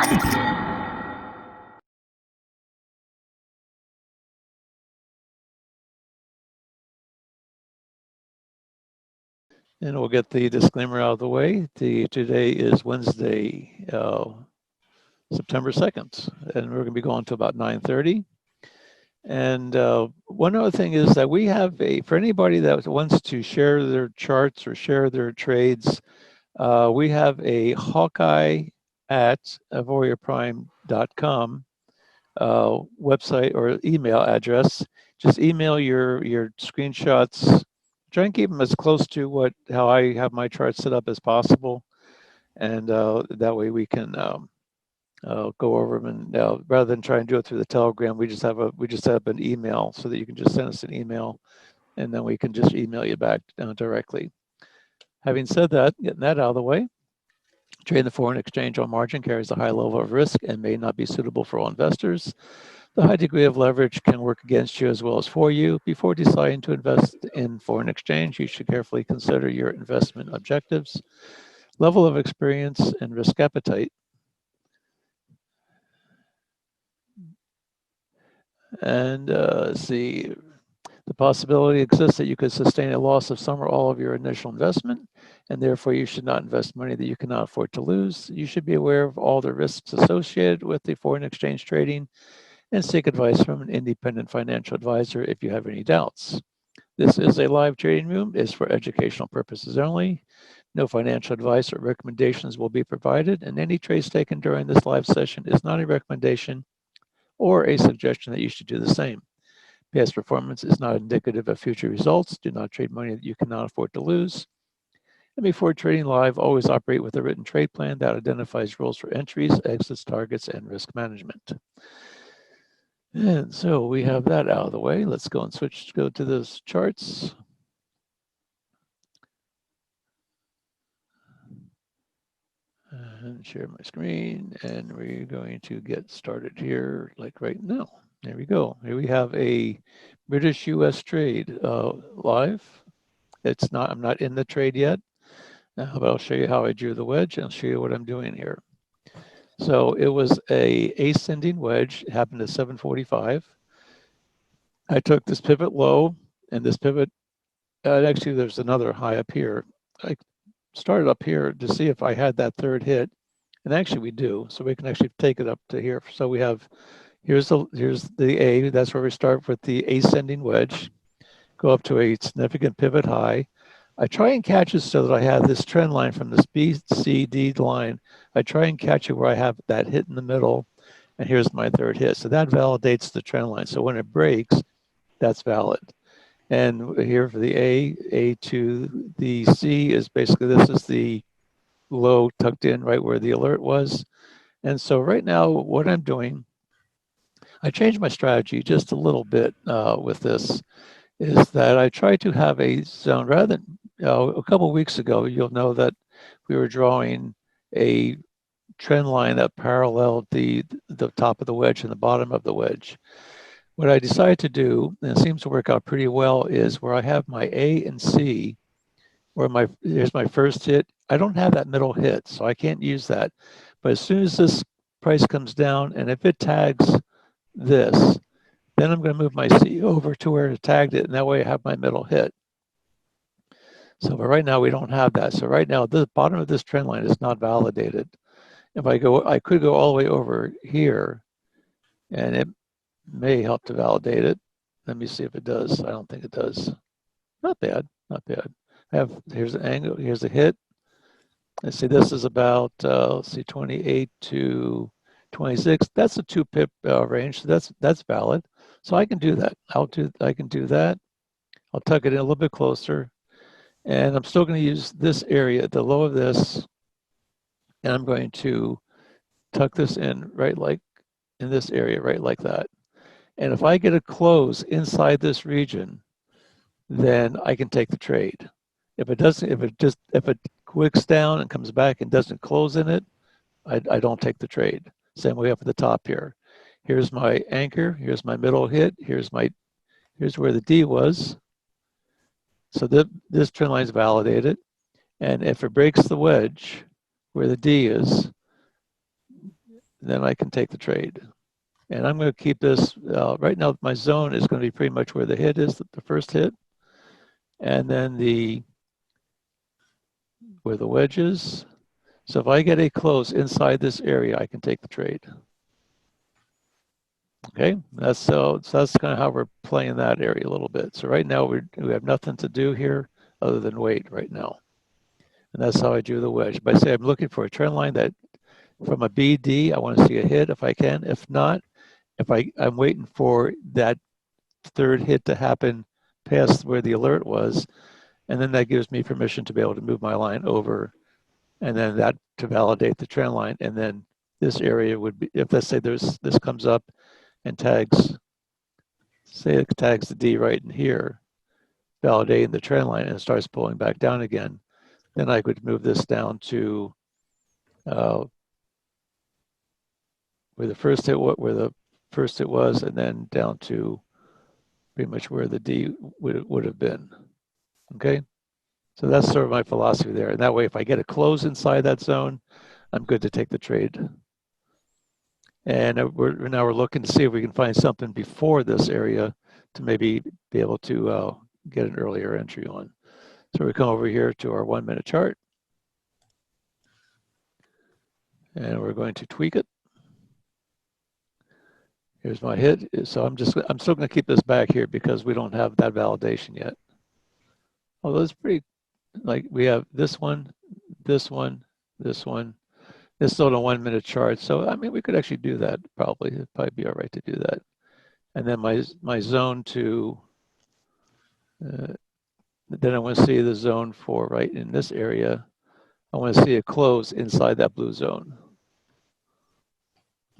And we'll get the disclaimer out of the way. Today is Wednesday, September 2nd, and we're going to be going to about 9:30. And one other thing is that we have for anybody that wants to share their charts or share their trades, we have a Hawkeye at AuvoriaPrime.com website or email address. Just email your screenshots. Try and keep them as close to how I have my chart set up as possible, and that way we can go over them. And rather than try and do it through the Telegram, we just set up an email so that you can just send us an email, and then we can just email you back directly. Having said that, getting that out of the way, trading the foreign exchange on margin carries a high level of risk and may not be suitable for all investors. The high degree of leverage can work against you as well as for you. Before deciding to invest in foreign exchange, you should carefully consider your investment objectives, level of experience, and risk appetite. And see, the possibility exists that you could sustain a loss of some or all of your initial investment, and therefore you should not invest money that you cannot afford to lose. You should be aware of all the risks associated with the foreign exchange trading and seek advice from an independent financial advisor if you have any doubts. This is a live trading room. It's for educational purposes only. No financial advice or recommendations will be provided, and any trades taken during this live session is not a recommendation or a suggestion that you should do the same. Past performance is not indicative of future results. Do not trade money that you cannot afford to lose. And before trading live, always operate with a written trade plan that identifies rules for entries, exits, targets, and risk management. And so we have that out of the way. Let's go to those charts. And share my screen, and we're going to get started here like right now. There we go. Here we have a British US trade live. I'm not in the trade yet, but I'll show you how I drew the wedge and I'll show you what I'm doing here. So it was a ascending wedge. It happened at 7:45. I took this pivot low and this pivot, actually there's another high up here. I started up here to see if I had that third hit, and actually we do. So we can actually take it up to here. So we have, here's the A, that's where we start with the ascending wedge, go up to a significant pivot high. I try and catch it so that I have this trend line from this BCD line. I try and catch it where I have that hit in the middle, and here's my third hit. So that validates the trend line. So when it breaks, that's valid. And here for the A to the C is basically, this is the low tucked in right where the alert was. And so right now, what I'm doing, I changed my strategy just a little bit with this, is that I try to have a zone rather than, a couple of weeks ago, you'll know that we were drawing a trend line that paralleled the top of the wedge and the bottom of the wedge. What I decided to do, and it seems to work out pretty well, is where I have my A and C, where here's my first hit. I don't have that middle hit, so I can't use that. But as soon as this price comes down, and if it tags this, then I'm going to move my C over to where it tagged it, and that way I have my middle hit. So, but right now we don't have that. So right now, the bottom of this trend line is not validated. If I could go all the way over here, and it may help to validate it. Let me see if it does. I don't think it does. Not bad, not bad. Here's an angle, here's a hit. Let's see, this is about, let's see, 28 to 26. That's a 2 pip range, so that's valid. So I can do that. I can do that. I'll tuck it in a little bit closer. And I'm still going to use this area, the low of this, and I'm going to tuck this in right like in this area, right like that. And if I get a close inside this region, then I can take the trade. If it doesn't, if it wicks down and comes back and doesn't close in it, I don't take the trade. Same way up at the top here. Here's my anchor, here's my middle hit, here's where the D was. So this trend line is validated. And if it breaks the wedge where the D is, then I can take the trade. And I'm going to keep this, right now my zone is going to be pretty much where the hit is, the first hit, and then where the wedge is. So if I get a close inside this area, I can take the trade. Okay, so that's kind of how we're playing that area a little bit. So right now we have nothing to do here other than wait right now. And that's how I drew the wedge. But I say I'm looking for a trend line that from a BD, I want to see a hit if I can. If not, I'm waiting for that third hit to happen past where the alert was, and then that gives me permission to be able to move my line over, and then that to validate the trend line. And then this area would be, if let's say this comes up and tags, say it tags the D right in here, validating the trend line, and starts pulling back down again, then I could move this down to where the first hit was, and then down to pretty much where the D would have been. Okay, so that's sort of my philosophy there. And that way, if I get a close inside that zone, I'm good to take the trade. And now we're looking to see if we can find something before this area to maybe be able to get an earlier entry on. So we come over here to our 1 minute chart, and we're going to tweak it. Here's my hit. So I'm still going to keep this back here because we don't have that validation yet. Although it's pretty, like we have this one, this one, this one. It's still a 1 minute chart. So, I mean, we could actually do that probably. It'd probably be all right to do that. And then my zone to, then I want to see the zone for right in this area. I want to see it close inside that blue zone.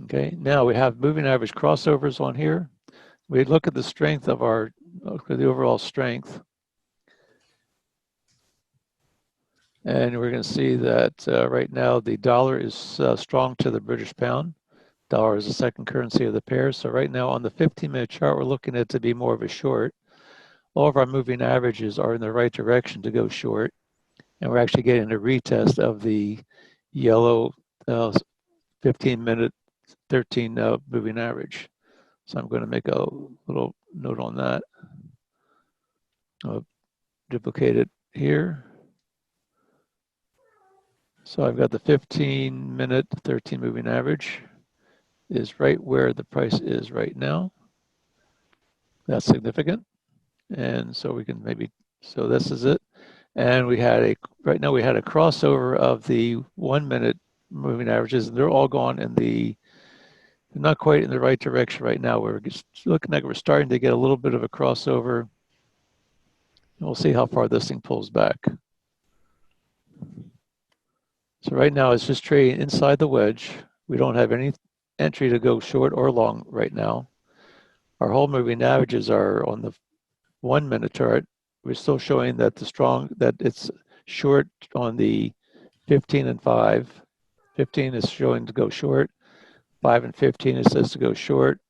Okay, now we have moving average crossovers on here. We look at the strength of the overall strength. And we're going to see that right now the dollar is strong to the British pound. Dollar is the second currency of the pair. So right now on the 15-minute chart, we're looking at it to be more of a short. All of our moving averages are in the right direction to go short. And we're actually getting a retest of the yellow 15-minute 13 moving average. So I'm going to make a little note on that. I'll duplicate it here. So I've got the 15-minute 13 moving average is right where the price is right now. That's significant. And so we can maybe, so this is it. And right now we had a crossover of the 1 minute moving averages, and they're all gone in they're not quite in the right direction right now. We're just looking like we're starting to get a little bit of a crossover. And we'll see how far this thing pulls back. So right now it's just trading inside the wedge. We don't have any entry to go short or long right now. Our whole moving averages are on the 1 minute chart. We're still showing that that it's short on the 15 and 5. 15 is showing to go short. 5 and 15 it says to go short.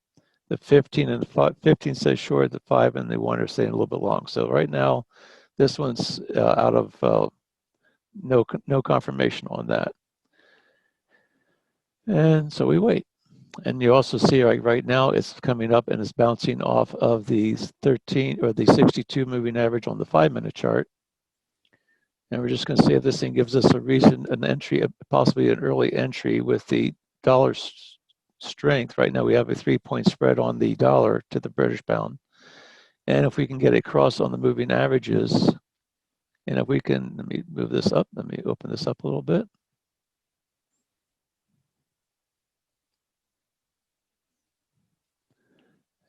The 15 and the 15 says short. The 5 and the 1 are staying a little bit long. So right now, this one's out of no confirmation on that. And so we wait. And you also see right now it's coming up and it's bouncing off of the 13 or the 62 moving average on the 5 minute chart. And we're just going to see if this thing gives us a reason, an entry, possibly an early entry with the dollar strength. Right now we have a 3-point spread on the dollar to the British pound. And if we can get a cross on the moving averages, and if we can, let me move this up, let me open this up a little bit.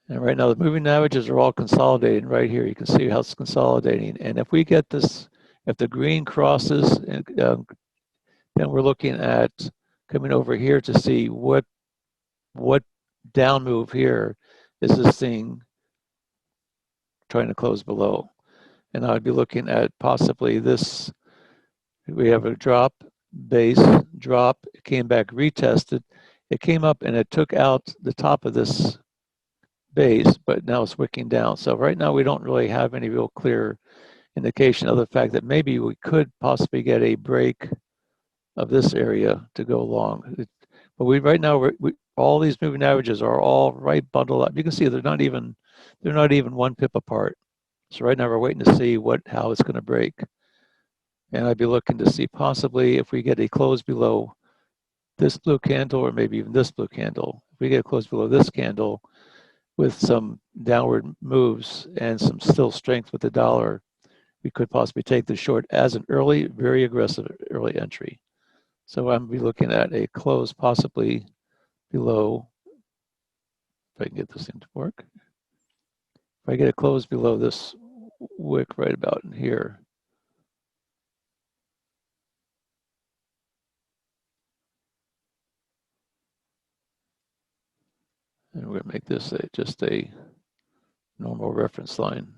And right now the moving averages are all consolidating right here. You can see how it's consolidating. And if we get this, if the green crosses, then we're looking at coming over here to see what down move here is this thing trying to close below. And I would be looking at possibly this. We have a drop, base, drop, it came back retested. It came up and it took out the top of this base, but now it's wicking down. So right now we don't really have any real clear indication of the fact that maybe we could possibly get a break of this area to go long. But right now all these moving averages are all right bundled up. You can see they're not even 1 pip apart. So right now we're waiting to see how it's going to break. And I'd be looking to see possibly if we get a close below this blue candle or maybe even this blue candle. If we get close below this candle with some downward moves and some still strength with the dollar, we could possibly take the short as an early, very aggressive early entry. So I'm be looking at a close possibly below, if I can get this thing to work. If I get a close below this wick right about in here, and we're going to make this just a normal reference line.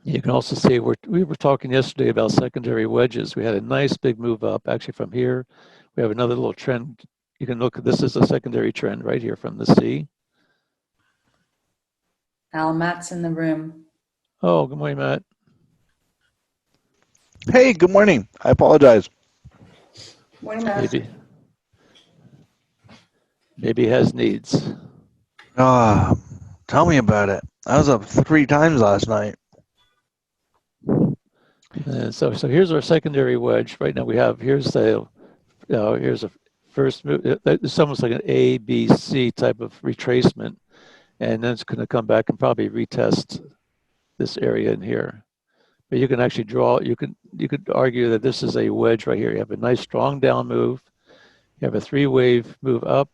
You can also see we were talking yesterday about secondary wedges. We had a nice big move up. Actually, from here, we have another little trend. You can look at this is a secondary trend right here from the C. Al, Matt's in the room. Oh, good morning, Matt. Hey, good morning. I apologize. Morning, Matt. Maybe has needs. Tell me about it. I was up 3 times last night. And so here's our secondary wedge. Right now we have here's a first move. It's almost like an A, B, C type of retracement, and then it's going to come back and probably retest this area in here. But you can actually draw. You could argue that this is a wedge right here. You have a nice strong down move. You have a 3-wave move up.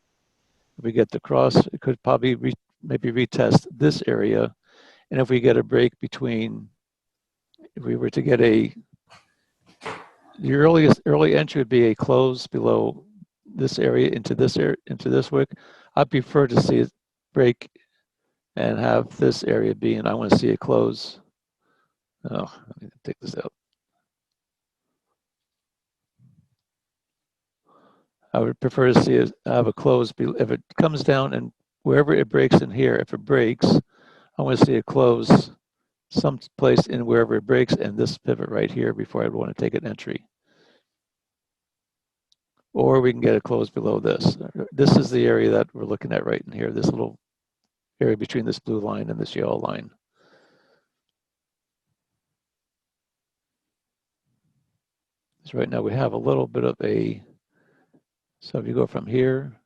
If we get the cross, it could probably maybe retest this area. And if we get a break between, if we were to get the early entry would be a close below this area into this wick. I prefer to see it break and have this area be, and I want to see it close. Oh, let me take this out. I would prefer to see it have a close. If it comes down and wherever it breaks in here, if it breaks, I want to see it close someplace in wherever it breaks and this pivot right here before I'd want to take an entry. Or we can get it close below this. This is the area that we're looking at right in here, this little area between this blue line and this yellow line. So right now we have a little bit of a, so if you go from here,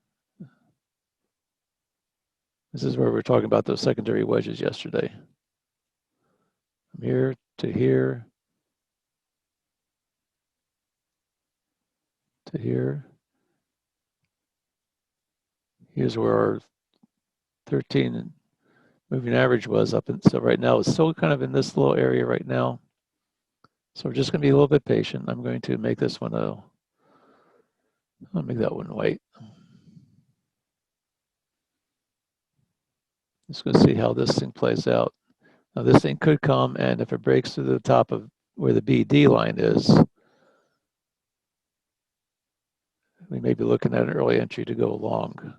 this is where we were talking about those secondary wedges yesterday. From here to here to here. Here's where our 13 moving average was up. And so right now it's still kind of in this little area right now. So we're just going to be a little bit patient. I'm going to make this one I'll make that one white. Just going to see how this thing plays out. Now this thing could come, and if it breaks through the top of where the BD line is, we may be looking at an early entry to go along.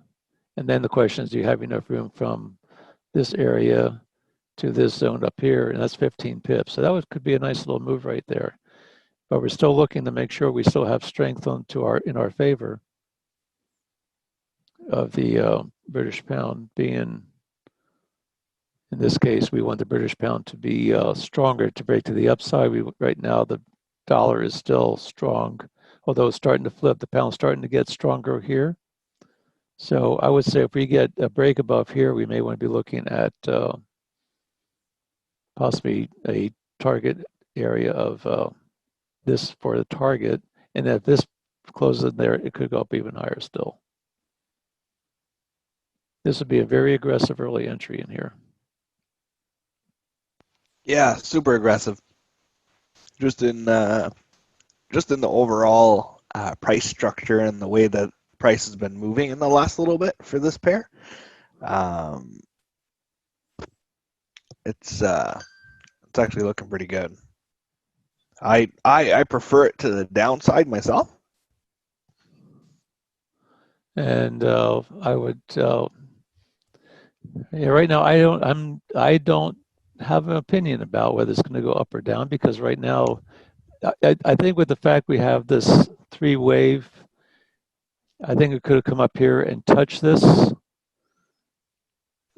And then the question is, do you have enough room from this area to this zone up here? And that's 15 pips. So that could be a nice little move right there. But we're still looking to make sure we still have strength in our favor of the British pound being, in this case, we want the British pound to be stronger to break to the upside. Right now, the dollar is still strong, although it's starting to flip. The pound's starting to get stronger here. So I would say if we get a break above here, we may want to be looking at possibly a target area of this for the target. And if this closes in there, it could go up even higher still. This would be a very aggressive early entry in here. Yeah, super aggressive. Just in the overall price structure and the way that price has been moving in the last little bit for this pair. It's actually looking pretty good. I prefer it to the downside myself. And I would, yeah, right now I don't have an opinion about whether it's going to go up or down, because right now, I think with the fact we have this 3-wave, I think it could have come up here and touch this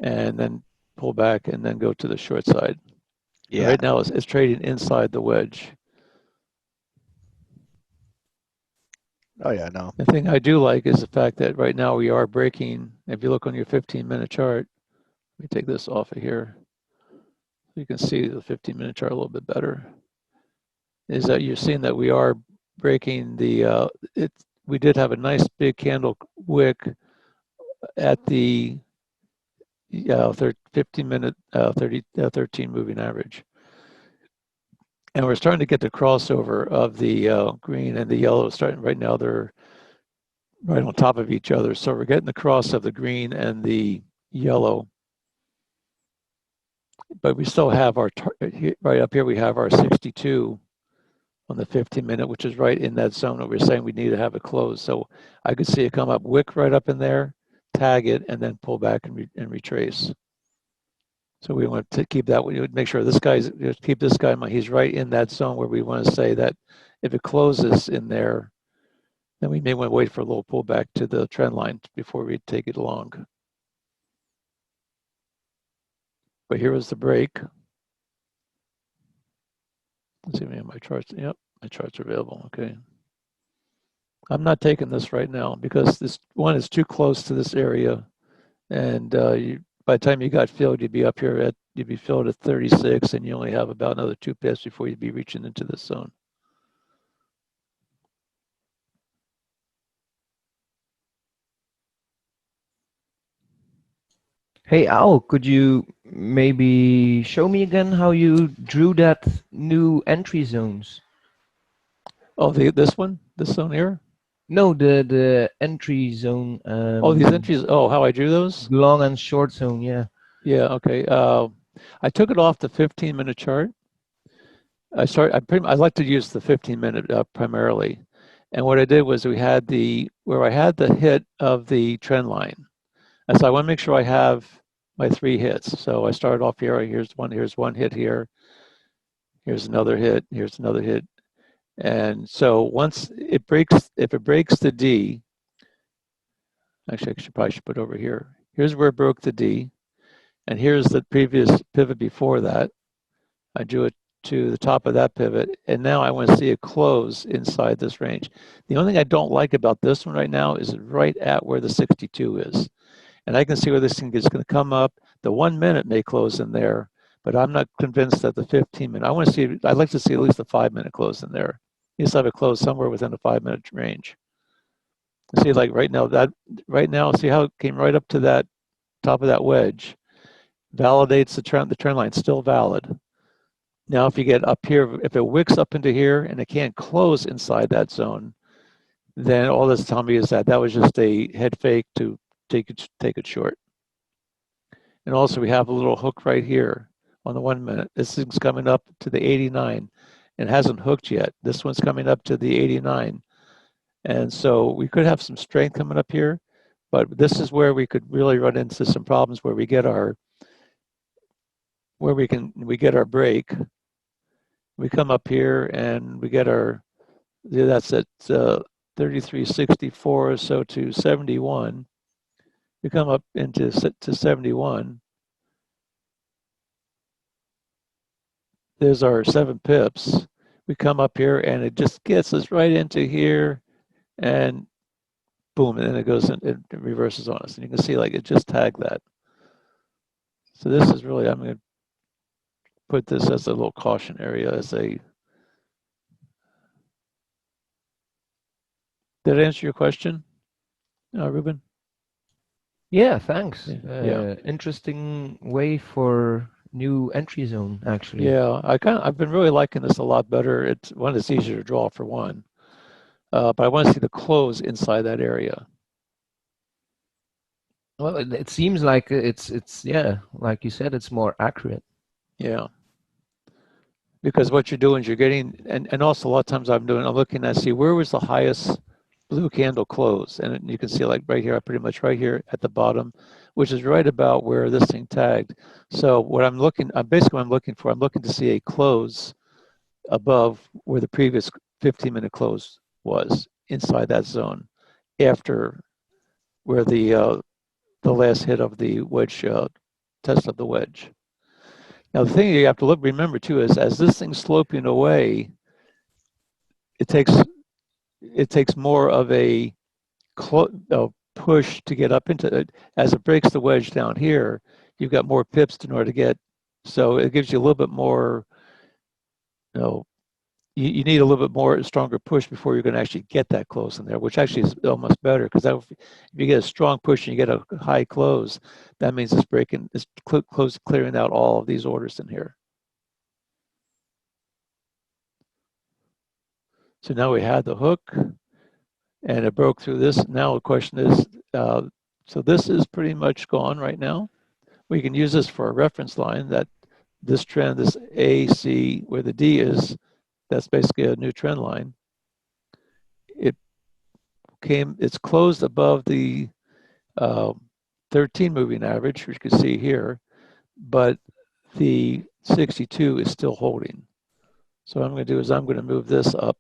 and then pull back and then go to the short side. Yeah. Right now it's trading inside the wedge. Oh yeah, no. The thing I do like is the fact that right now we are breaking. If you look on your 15-minute chart, let me take this off of here. You can see the 15-minute chart a little bit better. Is that you're seeing that we are breaking the, we did have a nice big candle wick at the 15-minute, 13 moving average. And we're starting to get the crossover of the green and the yellow starting right now. They're right on top of each other. So we're getting the cross of the green and the yellow. But we still have our, right up here, we have our 62 on the 15-minute, which is right in that zone that we're saying we need to have it closed. So I could see it come up, wick right up in there, tag it, and then pull back and retrace. So we want to keep that. We would make sure this guy's, keep this guy in mind. He's right in that zone where we want to say that if it closes in there, then we may want to wait for a little pullback to the trend line before we take it long. But here was the break. Let's see if I have my charts. Yep, my charts are available. Okay. I'm not taking this right now because this one is too close to this area. And by the time you got filled, you'd be up here at, you'd be filled at 36, and you only have about another 2 pips before you'd be reaching into this zone. Hey Al, could you maybe show me again how you drew that new entry zones? Oh, this one, this zone here. No, the entry zone. Oh, these entries. Oh, how I drew those? Long and short zone, yeah. Yeah. Okay. I took it off the 15-minute chart. I like to use the 15-minute primarily, and what I did was we had where I had the hit of the trend line, and so I want to make sure I have my 3 hits. So I started off here. Here's one hit here. Here's another hit. Here's another hit. And so once it breaks, if it breaks the D, actually probably should put over here. Here's where it broke the D, and here's the previous pivot before that. I drew it to the top of that pivot, and now I want to see it close inside this range. The only thing I don't like about this one right now is right at where the 62 is. And I can see where this thing is going to come up. The 1 minute may close in there, but I'm not convinced that the 15-minute, I'd like to see at least the 5-minute close in there. You just have it close somewhere within the 5-minute range. See, like right now, see how it came right up to that top of that wedge, validates the trend line, still valid. Now, if you get up here, if it wicks up into here and it can't close inside that zone, then all that's telling me is that was just a head fake to take it short. And also we have a little hook right here on the 1 minute. This thing's coming up to the 89 and hasn't hooked yet. This one's coming up to the 89. And so we could have some strength coming up here, but this is where we could really run into some problems where we get our break. We come up here and we get our, that's at 3364 or so to 71. We come up into to 71. There's our 7 pips. We come up here and it just gets us right into here, and boom, and then it goes and it reverses on us. And you can see like it just tagged that. So this is really, I'm going to put this as a little caution area, as a. Did I answer your question, Ruben? Yeah, thanks. Yeah. Interesting way for new entry zone, actually. Yeah, I've been really liking this a lot better. It's easier to draw for one, but I want to see the close inside that area. Well, it seems like it's yeah, like you said, it's more accurate. Yeah. Because what you're doing is you're getting, and also a lot of times I'm looking at, see where was the highest blue candle close, and you can see like right here, pretty much right here at the bottom, which is right about where this thing tagged. So what I'm looking, basically what I'm looking for, I'm looking to see a close above where the previous 15-minute close was, inside that zone, after where the last hit of the wedge, test of the wedge. Now the thing you have to remember too is as this thing's sloping away, it takes more of a push to get up into it. As it breaks the wedge down here, you've got more pips in order to get, so it gives you a little bit more, you need a little bit more stronger push before you're going to actually get that close in there, which actually is almost better, because if you get a strong push and you get a high close, that means it's clearing out all of these orders in here. So now we had the hook and it broke through this. Now the question is, so this is pretty much gone right now. We can use this for a reference line, that this trend, this AC, where the D is, that's basically a new trend line. It's closed above the 13 moving average, which you can see here, but the 62 is still holding. So what I'm going to do is I'm going to move this up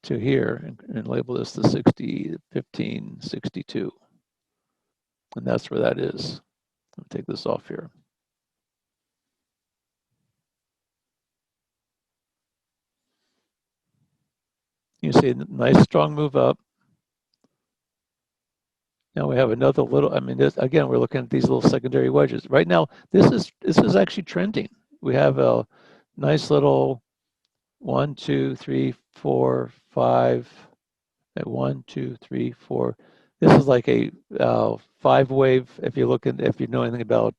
to here and label this the 60, 15, 62. And that's where that is. Let me take this off here. You see a nice strong move up. Now we have another little, I mean, this, again, we're looking at these little secondary wedges. Right now, this is actually trending. We have a nice little 1, 2, 3, 4, 5, 1, 2, 3, 4. This is like a 5 wave. If you know anything about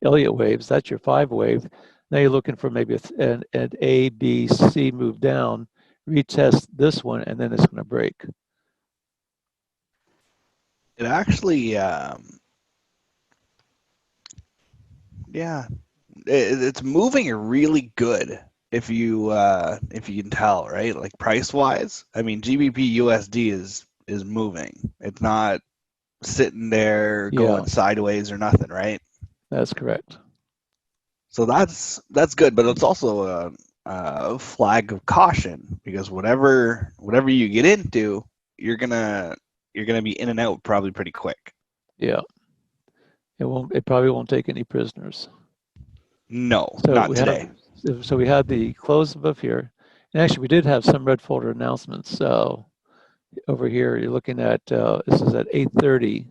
Elliott waves, that's your 5 wave. Now you're looking for maybe an A, B, C move down, retest this one, and then it's going to break. It actually, it's moving really good if you can tell, right? Like price wise, I mean GBP USD is moving. It's not sitting there going sideways or nothing, right? That's correct. So that's good, but it's also a flag of caution, because whatever you get into, you're gonna be in and out probably pretty quick. Yeah. It probably won't take any prisoners. No, not today. So we had the close above here. And actually we did have some red folder announcements. So over here you're looking at this is at 8:30.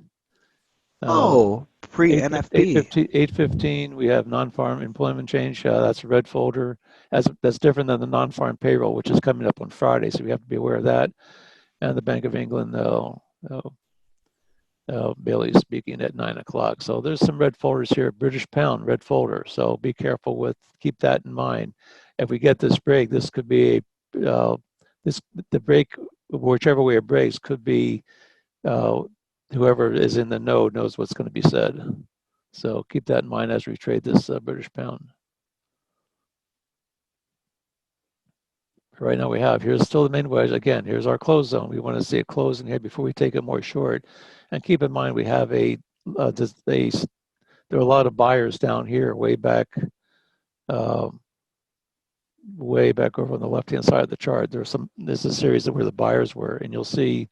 Pre-NFP. 8:15 we have non-farm employment change. That's a red folder. That's different than the non-farm payroll, which is coming up on Friday, so we have to be aware of that. And the Bank of England Bailey speaking at 9 o'clock. So there's some red folders here. British pound, red folder. So be careful keep that in mind. If we get this break, this could be the break, whichever way it breaks, could be whoever is in the know knows what's going to be said. So keep that in mind as we trade this British pound. Right now here's still the main wedge. Again, here's our close zone. We want to see it close in here before we take it more short. And keep in mind, we have there are a lot of buyers down here way back over on the left-hand side of the chart. There's a series of where the buyers were, and you'll see,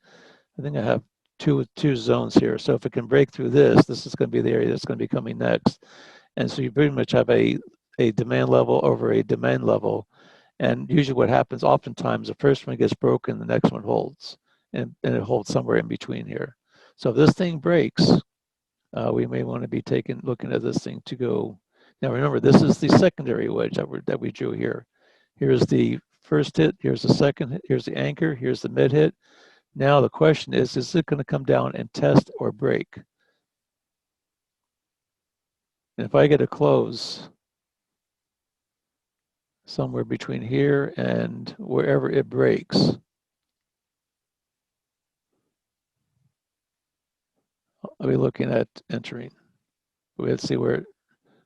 I think I have two zones here. So if it can break through this is going to be the area that's going to be coming next. And so you pretty much have a demand level over a demand level. And usually what happens, oftentimes the first one gets broken, the next one holds, and it holds somewhere in between here. So if this thing breaks, we may want to be looking at this thing to go. Now remember, this is the secondary wedge that we drew here. Here's the first hit, here's the second hit, here's the anchor, here's the mid hit. Now the question is it going to come down and test or break? And if I get a close somewhere between here and wherever it breaks, I'll be looking at entering. Let's see where,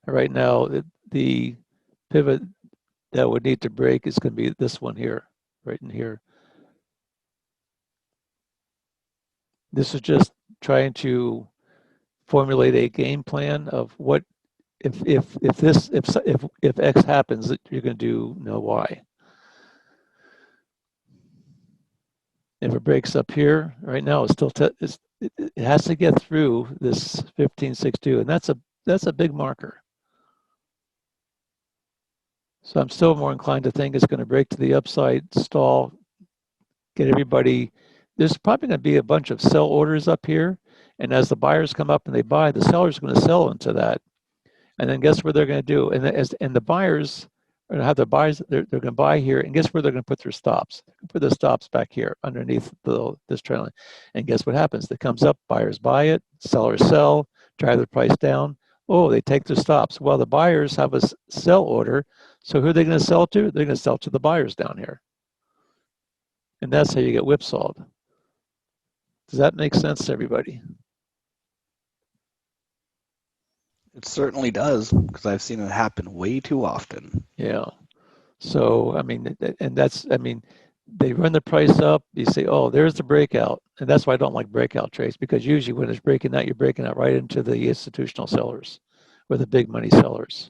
right now, the pivot that would need to break is going to be this one here, right in here. This is just trying to formulate a game plan of what if X happens, that you're going to do Y. If it breaks up here, right now it's still it has to get through this 1562, and that's a big marker. So I'm still more inclined to think it's going to break to the upside, stall, get everybody. There's probably going to be a bunch of sell orders up here, and as the buyers come up and they buy, the sellers are going to sell into that. And then guess what they're going to do? And the buyers are going to have the buyers. They're going to buy here, and guess where they're going to put their stops? They're going to put the stops back here underneath this trend line. And guess what happens? It comes up, buyers buy it, sellers sell, drive the price down. Oh, they take their stops. Well, the buyers have a sell order. So who are they going to sell to? They're going to sell to the buyers down here. And that's how you get whipsawed. Does that make sense to everybody? It certainly does, because I've seen it happen way too often. Yeah. So, I mean, and that's, I mean, they run the price up, you say, oh, there's the breakout. And that's why I don't like breakout trades, because usually when it's breaking out, you're breaking out right into the institutional sellers or the big money sellers.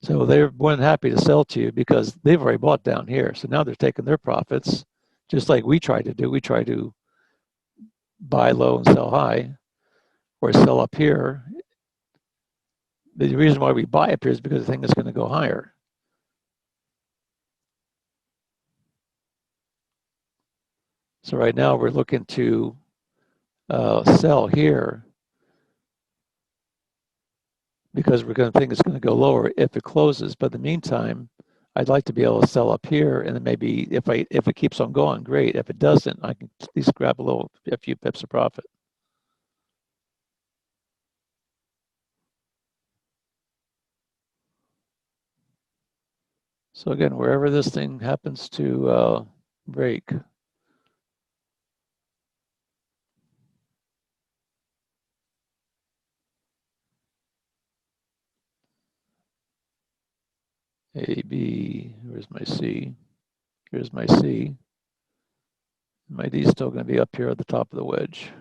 So they're more than happy to sell to you because they've already bought down here. So now they're taking their profits, just like we try to do. We try to buy low and sell high, or sell up here. The reason why we buy up here is because the thing is going to go higher. So right now we're looking to sell here because we're going to think it's going to go lower if it closes. But in the meantime, I'd like to be able to sell up here, and then maybe if it keeps on going, great. If it doesn't, I can at least grab a few pips of profit. So again, wherever this thing happens to break, A, B, where's my C? Here's my C. My D is still going to be up here at the top of the wedge.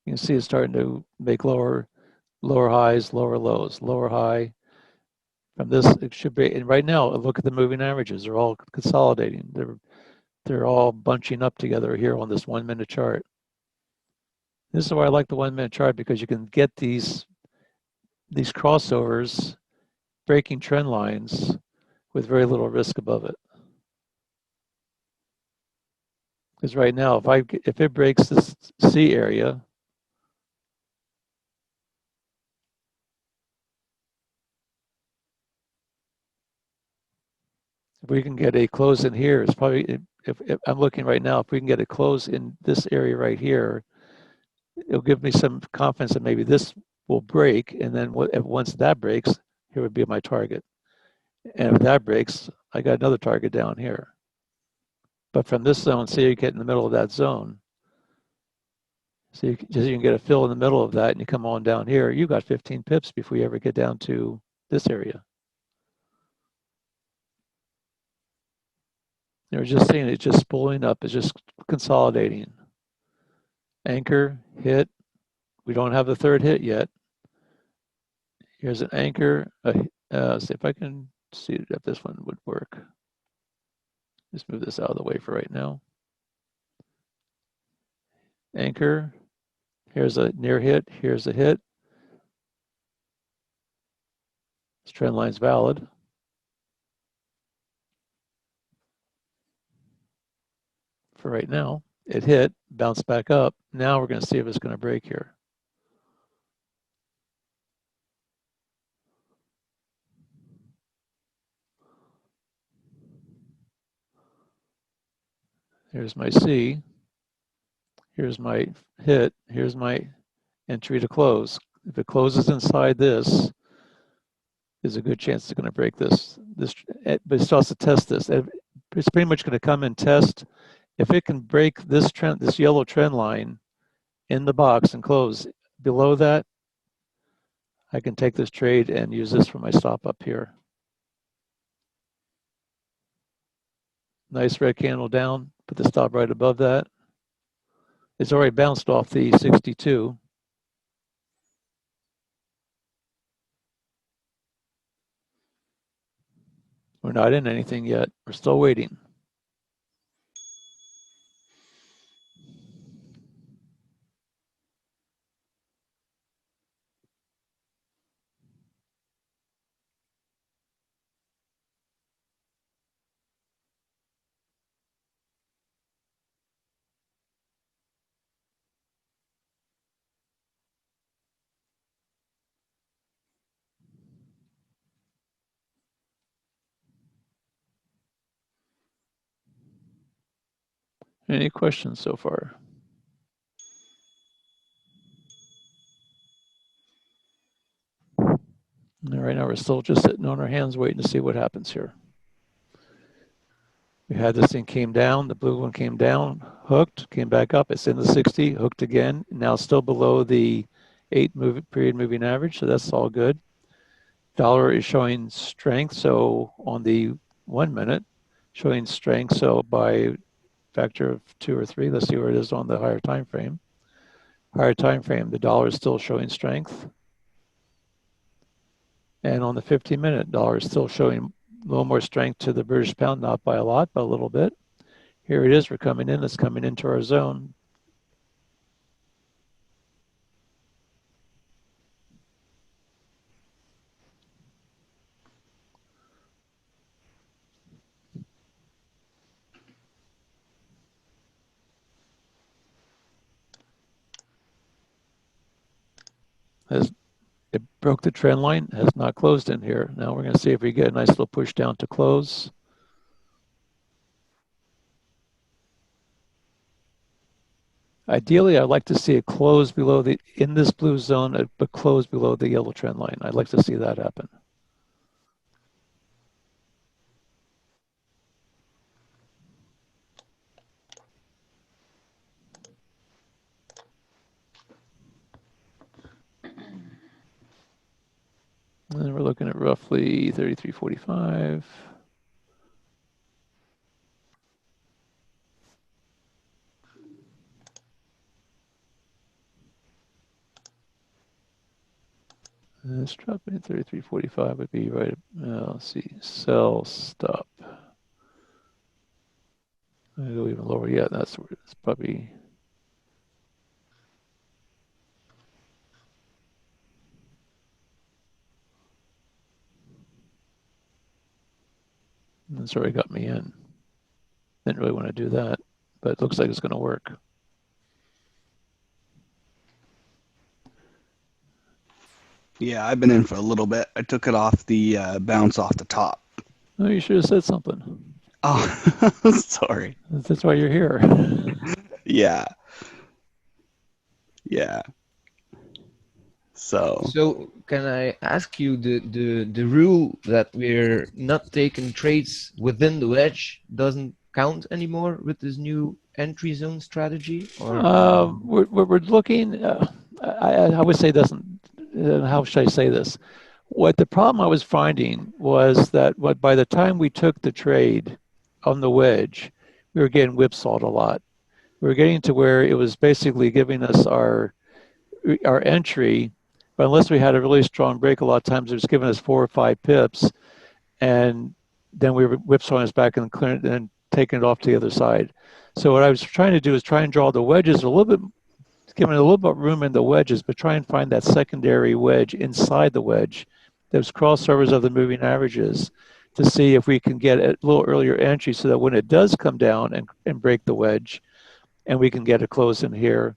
You can see it's starting to make lower highs, lower lows, lower high. From this, it should be, and right now, look at the moving averages. They're all consolidating. They're all bunching up together here on this 1 minute chart. This is why I like the 1 minute chart, because you can get these crossovers, breaking trend lines with very little risk above it. Because right now, if it breaks this C area, if we can get a close in here, it's probably, if I'm looking right now, if we can get a close in this area right here, it'll give me some confidence that maybe this will break. And then once that breaks, here would be my target. And if that breaks, I got another target down here. But from this zone, say you get in the middle of that zone, so you can get a fill in the middle of that and you come on down here, you got 15 pips before you ever get down to this area. They're just saying it's just spooling up, it's just consolidating. Anchor, hit. We don't have the third hit yet. Here's an anchor. See if I can see if this one would work. Just move this out of the way for right now. Anchor. Here's a near hit. Here's a hit. This trend line's valid. For right now, it hit, bounced back up. Now we're going to see if it's going to break here. Here's my C. Here's my hit. Here's my entry to close. If it closes inside this, there's a good chance it's going to break this. But it still has to test this. It's pretty much going to come and test. If it can break this trend, this yellow trend line in the box and close below that, I can take this trade and use this for my stop up here. Nice red candle down, put the stop right above that. It's already bounced off the 62. We're not in anything yet. We're still waiting. Any questions so far? Right now, we're still just sitting on our hands waiting to see what happens here. We had this thing came down, the blue one came down, hooked, came back up. It's in the 60, hooked again. Now still below the 8-period moving average, so that's all good. Dollar is showing strength, so on the 1 minute, showing strength. So by factor of 2 or 3, let's see where it is on the higher time frame. Higher time frame, the dollar is still showing strength. And on the 15-minute, dollar is still showing a little more strength to the British pound, not by a lot, but a little bit. Here it is, we're coming in, it's coming into our zone. It broke the trend line, has not closed in here. Now we're going to see if we get a nice little push down to close. Ideally, I'd like to see it close below in this blue zone, but close below the yellow trend line. I'd like to see that happen. And we're looking at roughly 33.45. This dropping at 33.45 would be right. Let's see, sell, stop. I go even lower yet. That's where it's probably. That's already got me in. Didn't really want to do that, but it looks like it's going to work. Yeah, I've been in for a little bit. I took it off the bounce off the top. Oh, you should have said something. Oh, sorry. That's why you're here. Yeah. Yeah. So can I ask you the rule that we're not taking trades within the wedge doesn't count anymore with this new entry zone strategy? Or We're looking. I would say doesn't. How should I say this? What the problem I was finding was that by the time we took the trade on the wedge, we were getting whipsawed a lot. We were getting to where it was basically giving us our entry, but unless we had a really strong break, a lot of times it was giving us 4 or 5 pips, and then we were whipsawing us back and clearing and taking it off to the other side. So what I was trying to do is try and draw the wedges a little bit, giving it a little bit room in the wedges, but try and find that secondary wedge inside the wedge. Those crossovers of the moving averages to see if we can get a little earlier entry so that when it does come down and break the wedge and we can get a close in here,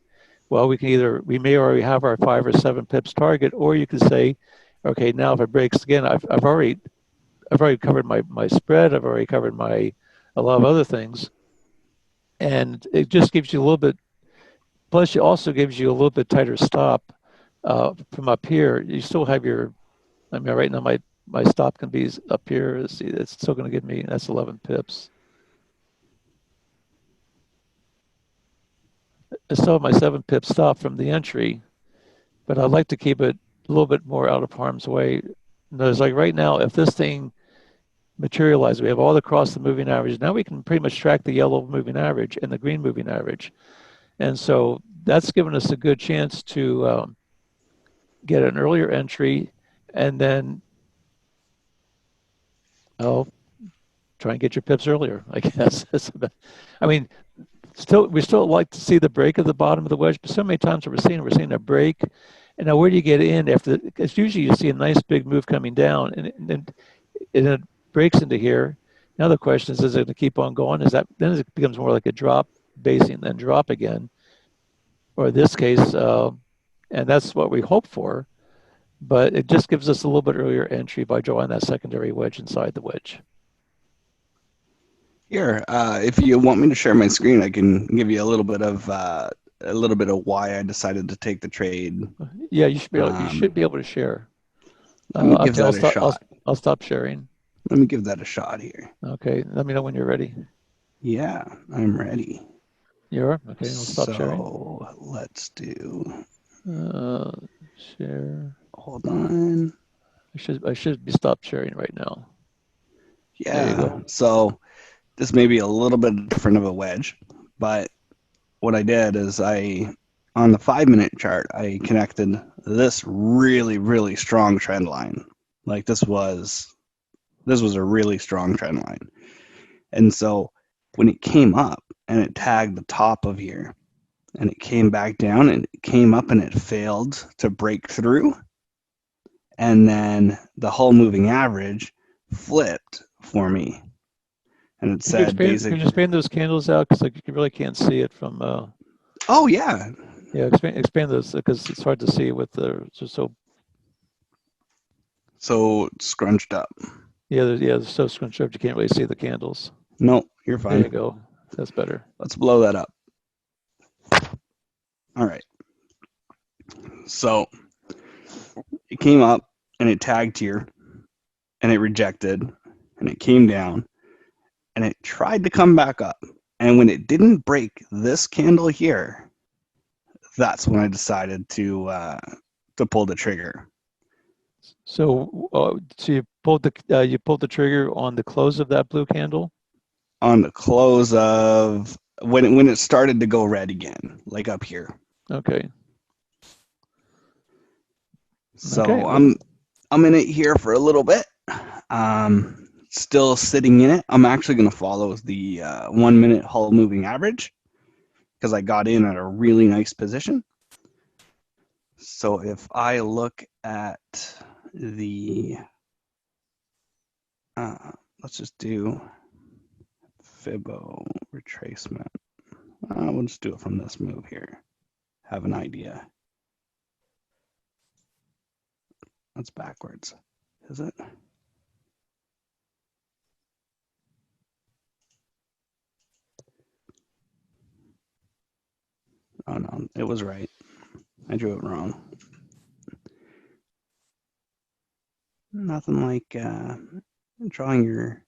well, we may already have our 5 or 7 pips target, or you can say, okay, now if it breaks again, I've already covered my spread, I've already covered a lot of other things. And it just gives you a little bit, plus it also gives you a little bit tighter stop from up here. You still have right now my stop can be up here. See, it's still going to give me, that's 11 pips. I still have my 7 pip stop from the entry, but I'd like to keep it a little bit more out of harm's way. There's like right now, if this thing materializes, we have all across the moving average. Now we can pretty much track the yellow moving average and the green moving average. And so that's given us a good chance to get an earlier entry, and then try and get your pips earlier, I guess. I mean, we still like to see the break of the bottom of the wedge, but so many times we're seeing a break. And now where do you get in after? Because usually you see a nice big move coming down, and it breaks into here. Now the question is it going to keep on going? Then it becomes more like a drop, basing, then drop again, or in this case, and that's what we hope for. But it just gives us a little bit earlier entry by drawing that secondary wedge inside the wedge. Here, if you want me to share my screen, I can give you a little bit of why I decided to take the trade. Yeah, you should be able to share. Let me give that a shot. I'll stop sharing. Let me give that a shot here. Okay, let me know when you're ready. Yeah, I'm ready. You are? Okay, I'll stop sharing. So let's do. Share. Hold on. I should be stopped sharing right now. There you Yeah. go. So this may be a little bit different of a wedge, but what I did is on the 5-minute chart, I connected this really, really strong trend line. Like this was a really strong trend line. And so when it came up and it tagged the top of here and it came back down and it came up and it failed to break through, and then the whole moving average flipped for me. And it said basically. Can you expand those candles out? Because you really can't see it from. Oh, yeah. Yeah, expand those because it's hard to see with the So scrunched up. Yeah, they're so scrunched up you can't really see the candles. No, you're fine. There you go. That's better. Let's blow that up. All right. So it came up and it tagged here and it rejected and it came down and it tried to come back up. And when it didn't break this candle here, that's when I decided to pull the trigger. So, you pulled the trigger on the close of that blue candle? On the close of when it started to go red again, like up here. Okay. So okay. I'm in it here for a little bit. Still sitting in it. I'm actually going to follow the 1 minute hull moving average because I got in at a really nice position. So if I look at the, let's just do Fibbo retracement. We'll just do it from this move here. Have an idea. That's backwards, is it? Oh no, it was right. I drew it wrong. Nothing like drawing your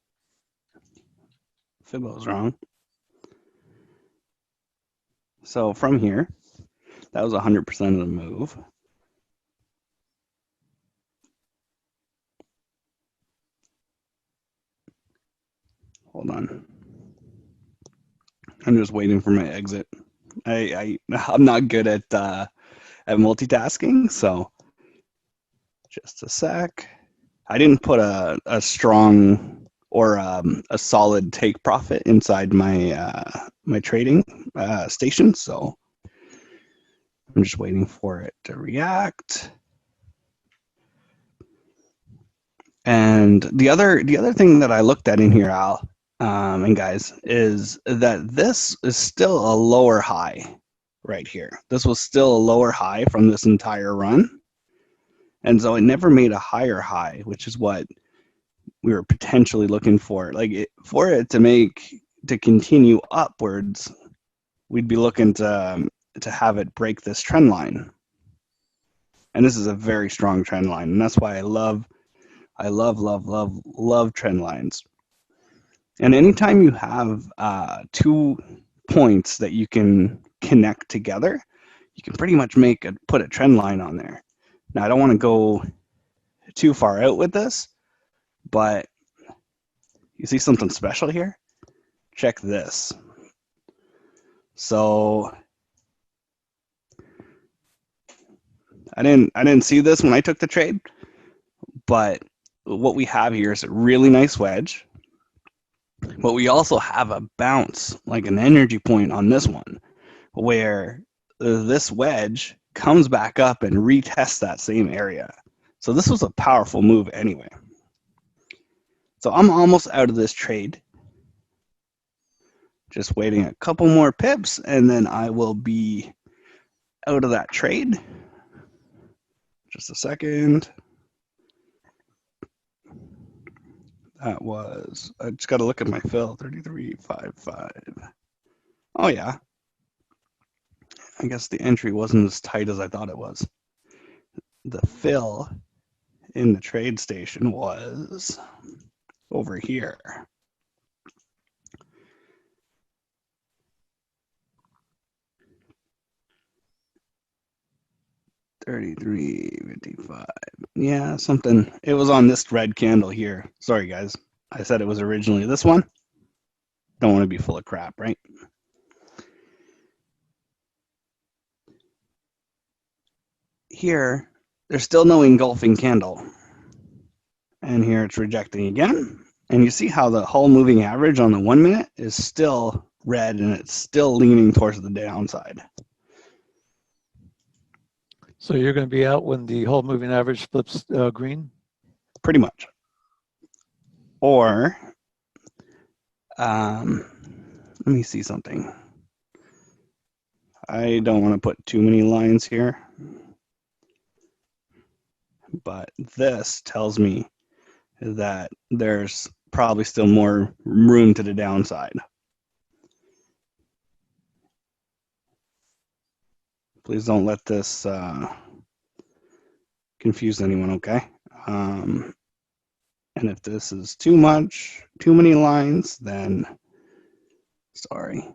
Fibbo's wrong. So from here, that was 100% of the move. Hold on. I'm just waiting for my exit. I'm not good at multitasking, so just a sec. I didn't put a strong or a solid take profit inside my my trading station, so I'm just waiting for it to react. And the other thing that I looked at in here, Al, and guys, is that this is still a lower high right here. This was still a lower high from this entire run. And so it never made a higher high, which is what we were potentially looking for. Like for it to continue upwards, we'd be looking to have it break this trend line. And this is a very strong trend line. And that's why I love trend lines. And anytime you have 2 points that you can connect together, you can pretty much put a trend line on there. Now, I don't want to go too far out with this, but you see something special here? Check this. So I didn't see this when I took the trade, but what we have here is a really nice wedge. But we also have a bounce, like an energy point on this one, where this wedge comes back up and retests that same area. So this was a powerful move anyway. So I'm almost out of this trade. Just waiting a couple more pips, and then I will be out of that trade. Just a second. That was, I just got to look at my fill, 33.55. Oh yeah. I guess the entry wasn't as tight as I thought it was. The fill in the trade station was over here. $33.55. Yeah, something. It was on this red candle here. Sorry, guys. I said it was originally this one. Don't want to be full of crap, right? Here, there's still no engulfing candle. And here it's rejecting again. And you see how the whole moving average on the 1 minute is still red and it's still leaning towards the downside. So you're going to be out when the whole moving average flips green? Pretty much. Or, let me see something. I don't want to put too many lines here. But this tells me that there's probably still more room to the downside. Please don't let this confuse anyone, okay? And if this is too much, too many lines, then sorry.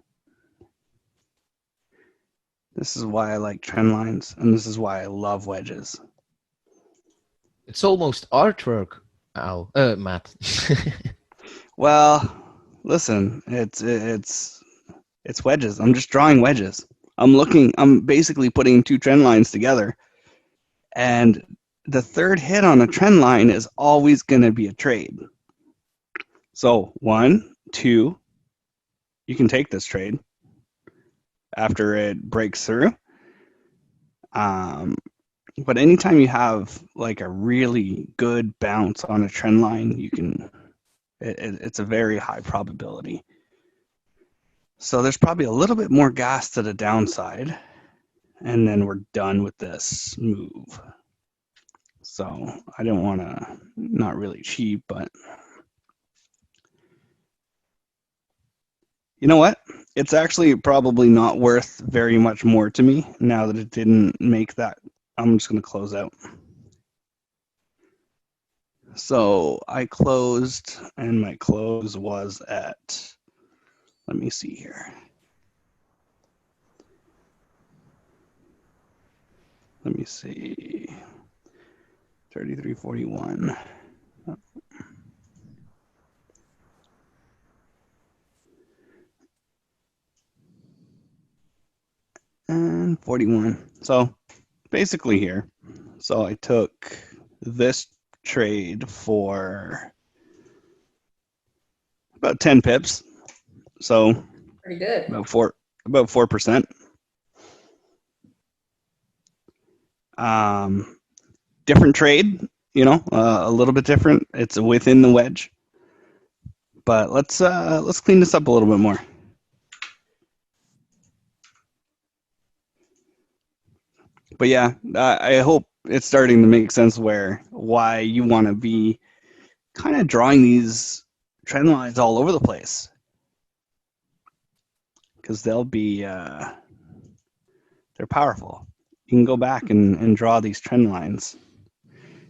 This is why I like trend lines, and this is why I love wedges. It's almost artwork, Matt. Well, listen, it's wedges. I'm just drawing wedges. I'm basically putting two trend lines together, and the third hit on a trend line is always going to be a trade. So 1, 2, you can take this trade after it breaks through. But anytime you have like a really good bounce on a trend line, you can. It's a very high probability. So there's probably a little bit more gas to the downside, and then we're done with this move. So I don't want to, not really cheap, but you know what? It's actually probably not worth very much more to me now that it didn't make that. I'm just going to close out. So I closed, and my close was at, let me see here. Let me see. 33.41. And 41. So basically here. So I took this trade for about 10 pips. So Pretty good. about 4%. Different trade, a little bit different. It's within the wedge. But let's clean this up a little bit more. But yeah, I hope it's starting to make sense why you want to be kind of drawing these trend lines all over the place. Because they'll be, they're powerful. You can go back and draw these trend lines,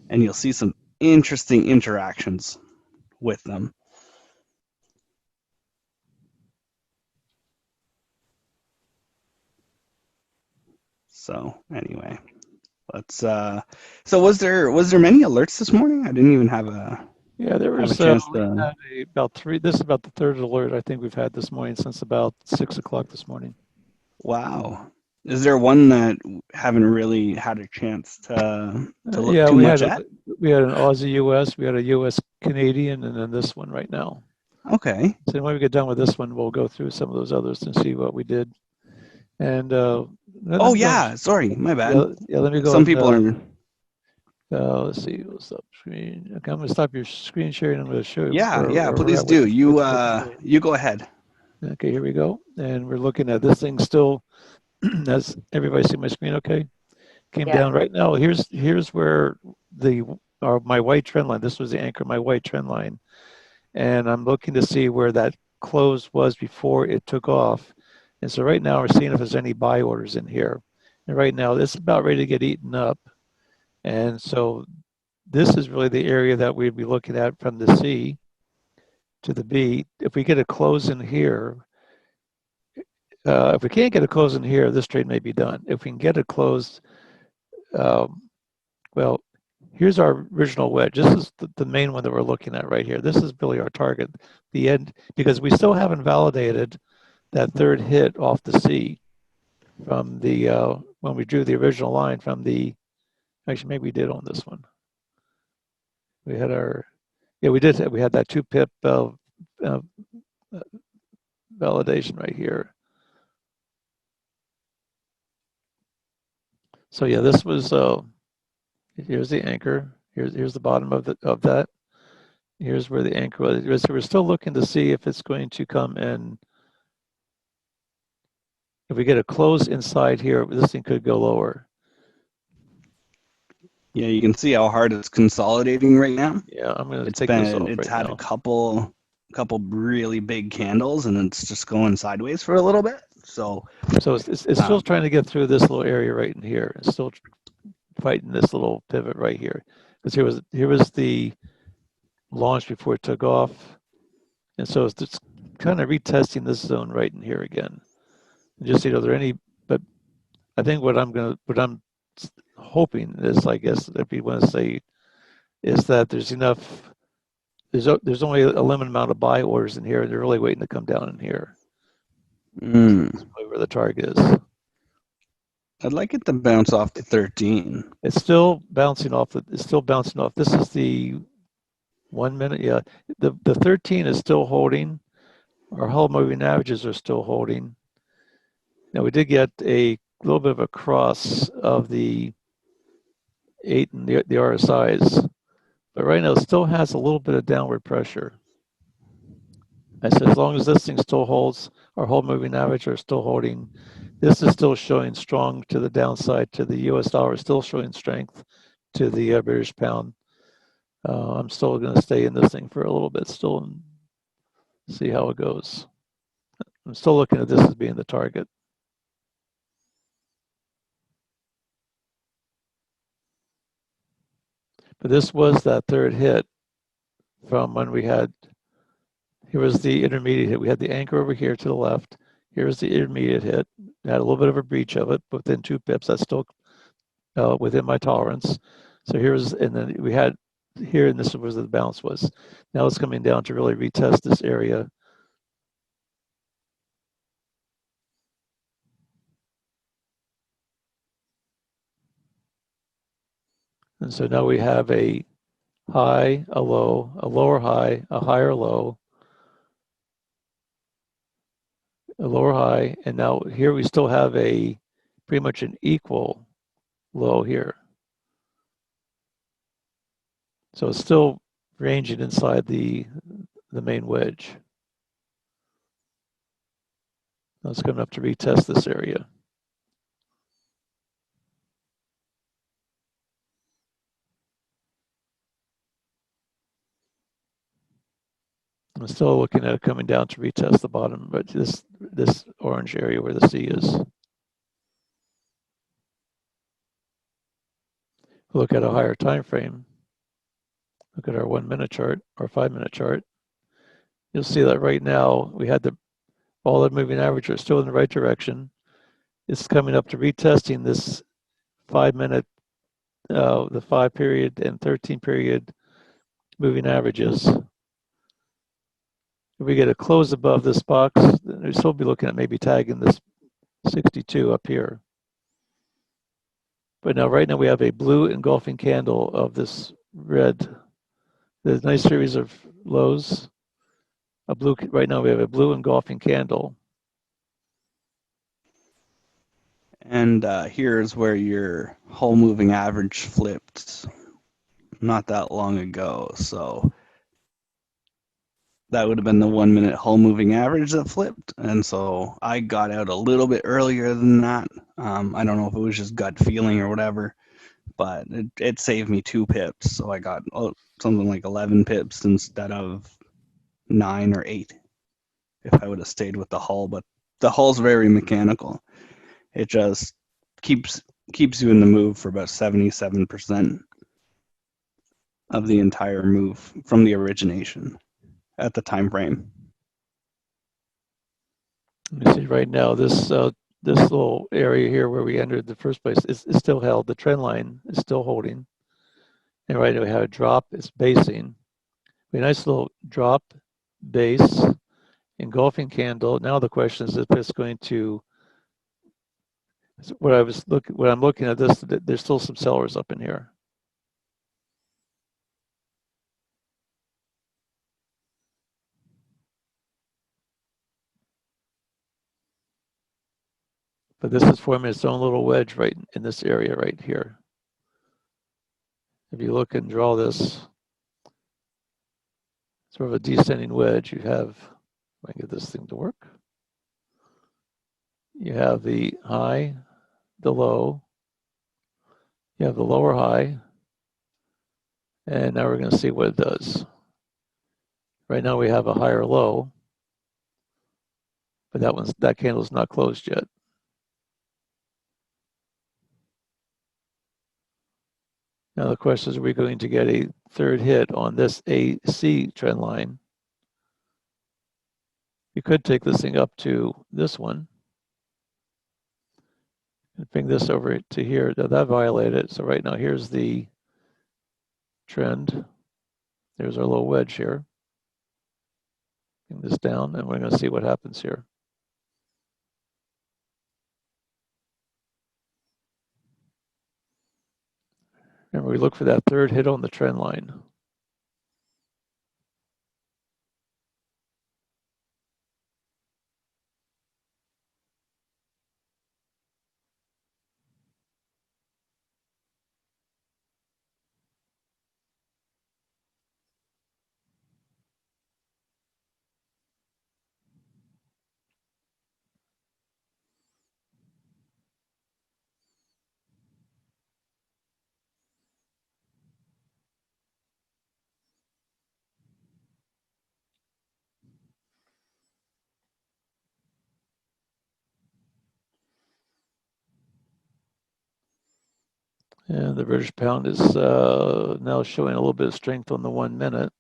and you'll see some interesting interactions with them. So anyway, let's. So was there many alerts this morning? I didn't even have a. Yeah, there was have a chance we to. had about 3. This is about the third alert I think we've had this morning since about 6 o'clock this morning. Wow. Is there one that haven't really had a chance to look Yeah, too much at? we had an Aussie US, we had a US Canadian, and then this one right now. Okay. So when we get done with this one, we'll go through some of those others and see what we did. And let Oh me go. yeah, sorry, my bad. Yeah, let me go. Some And, people are. let's see. We'll stop screen. Okay, I'm going to stop your screen sharing. I'm going to show you Yeah, yeah. where we're Please at with do. You with the trade. you go ahead. Okay, here we go. And we're looking at this thing still. As everybody see my screen? Okay. Came Yeah. down right now. Here's where my white trend line. This was the anchor, my white trend line, and I'm looking to see where that close was before it took off. And so right now we're seeing if there's any buy orders in here. And right now it's about ready to get eaten up. And so this is really the area that we'd be looking at from the C to the B. If we get a close in here, if we can't get a close in here, this trade may be done. If we can get a close, well, here's our original wedge. This is the main one that we're looking at right here. This is really our target, the end, because we still haven't validated that third hit off the C from the, when we drew the original line from the, actually maybe we did on this one. We had our, yeah, we did, we had that 2 pip validation right here. So yeah, this was, here's the anchor. Here's the bottom of that. Here's where the anchor was. So we're still looking to see if it's going to come in. If we get a close inside here, this thing could go lower. Yeah, you can see how hard it's consolidating right now. Yeah, I'm going to take this off It's right had now. a couple really big candles, and it's just going sideways for a little bit. So it's still trying to get through this little area right in here. It's still fighting this little pivot right here. Because here was the launch before it took off. And so it's just kind of retesting this zone right in here again. And just, are there any, but I think what I'm hoping is, I guess, if you want to say, is that there's enough, there's only a limited amount of buy orders in here, and they're really waiting to come down in here. That's where the target is. I'd like it to bounce off to 13. It's still bouncing off. It's still bouncing off. This is the 1 minute. Yeah, the 13 is still holding. Our whole moving averages are still holding. Now we did get a little bit of a cross of the 8 and the RSIs, but right now it still has a little bit of downward pressure. I said as long as this thing still holds, our whole moving average are still holding. This is still showing strong to the downside. To the US dollar, still showing strength to the British pound. I'm still going to stay in this thing for a little bit still and see how it goes. I'm still looking at this as being the target. But this was that third hit from when we had, here was the intermediate hit. We had the anchor over here to the left. Here's the intermediate hit. Had a little bit of a breach of it, but within 2 pips. That's still within my tolerance. So here's, and then we had here, and this was where the bounce was. Now it's coming down to really retest this area. And so now we have a high, a low, a lower high, a higher low, a lower high, and now here we still have a pretty much an equal low here. So it's still ranging inside the main wedge. Now it's coming up to retest this area. I'm still looking at it coming down to retest the bottom, but this orange area where the C is. Look at a higher time frame. Look at our 1 minute chart or 5 minute chart. You'll see that right now we had all the moving averages are still in the right direction. It's coming up to retesting this 5 minute, the 5 period and 13 period moving averages. If we get a close above this box, then we'll still be looking at maybe tagging this 62 up here. But now, right now, we have a blue engulfing candle of this red. There's a nice series of lows. A blue. Right now, we have a blue engulfing candle. And here's where your whole moving average flipped not that long ago. So that would have been the 1 minute whole moving average that flipped. And so I got out a little bit earlier than that. I don't know if it was just gut feeling or whatever, but it saved me 2 pips. So I got something like 11 pips instead of 9 or 8 if I would have stayed with the hull. But the hull's very mechanical. It just keeps you in the move for about 77% of the entire move from the origination at the time frame. Let me see. Right now, this little area here where we entered the first place is still held. The trend line is still holding. And right now we have a drop. It's basing. We have a nice little drop, base, engulfing candle. Now the question is if it's going to. What I'm looking at this. There's still some sellers up in here. But this is forming its own little wedge right in this area right here. If you look and draw this sort of a descending wedge, you have, if I can get this thing to work, you have the high, the low, you have the lower high, and now we're going to see what it does. Right now we have a higher low, but that candle's not closed yet. Now the question is, are we going to get a third hit on this AC trend line? You could take this thing up to this one and bring this over to here. Now that violated it. So right now here's the trend. There's our little wedge here. Bring this down and we're going to see what happens here. Remember, we look for that third hit on the trend line. And the British pound is now showing a little bit of strength on the 1 minute.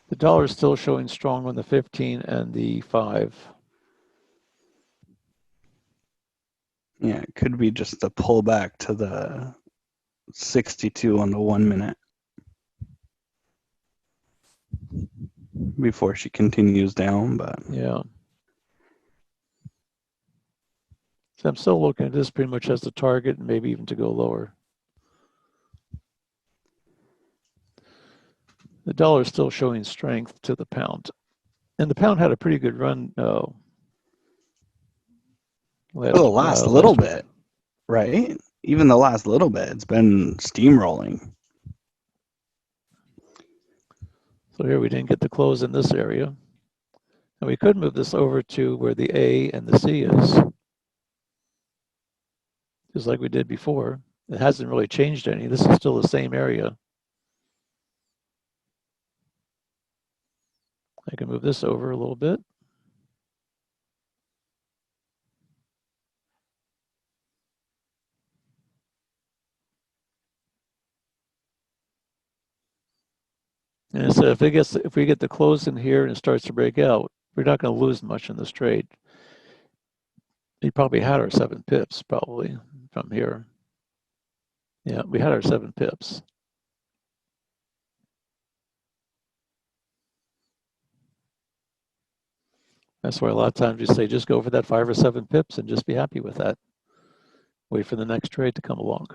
The dollar is still showing strong on the 15 and the 5. Yeah, it could be just a pullback to the 62 on the 1 minute before she continues down, but Yeah. So I'm still looking at this pretty much as the target and maybe even to go lower. The dollar is still showing strength to the pound. And the pound had a pretty good run for the last little bit, right? Even the last little bit, it's been steamrolling. So here we didn't get the close in this area. And we could move this over to where the A and the C is, just like we did before. It hasn't really changed any. This is still the same area. I can move this over a little bit. And so if we get the close in here and it starts to break out, we're not going to lose much in this trade. We probably had our 7 pips probably from here. Yeah, we had our 7 pips. That's why a lot of times you say just go for that 5 or 7 pips and just be happy with that. Wait for the next trade to come along.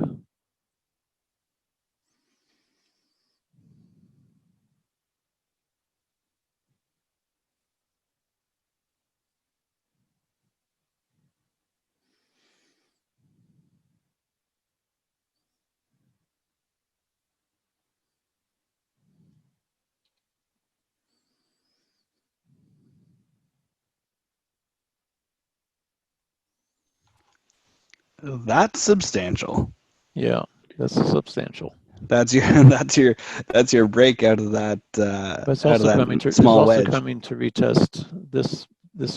That's substantial. Yeah, that's substantial. That's your that's your break out of that But it's out of also that coming to it's small also wedge. coming to retest this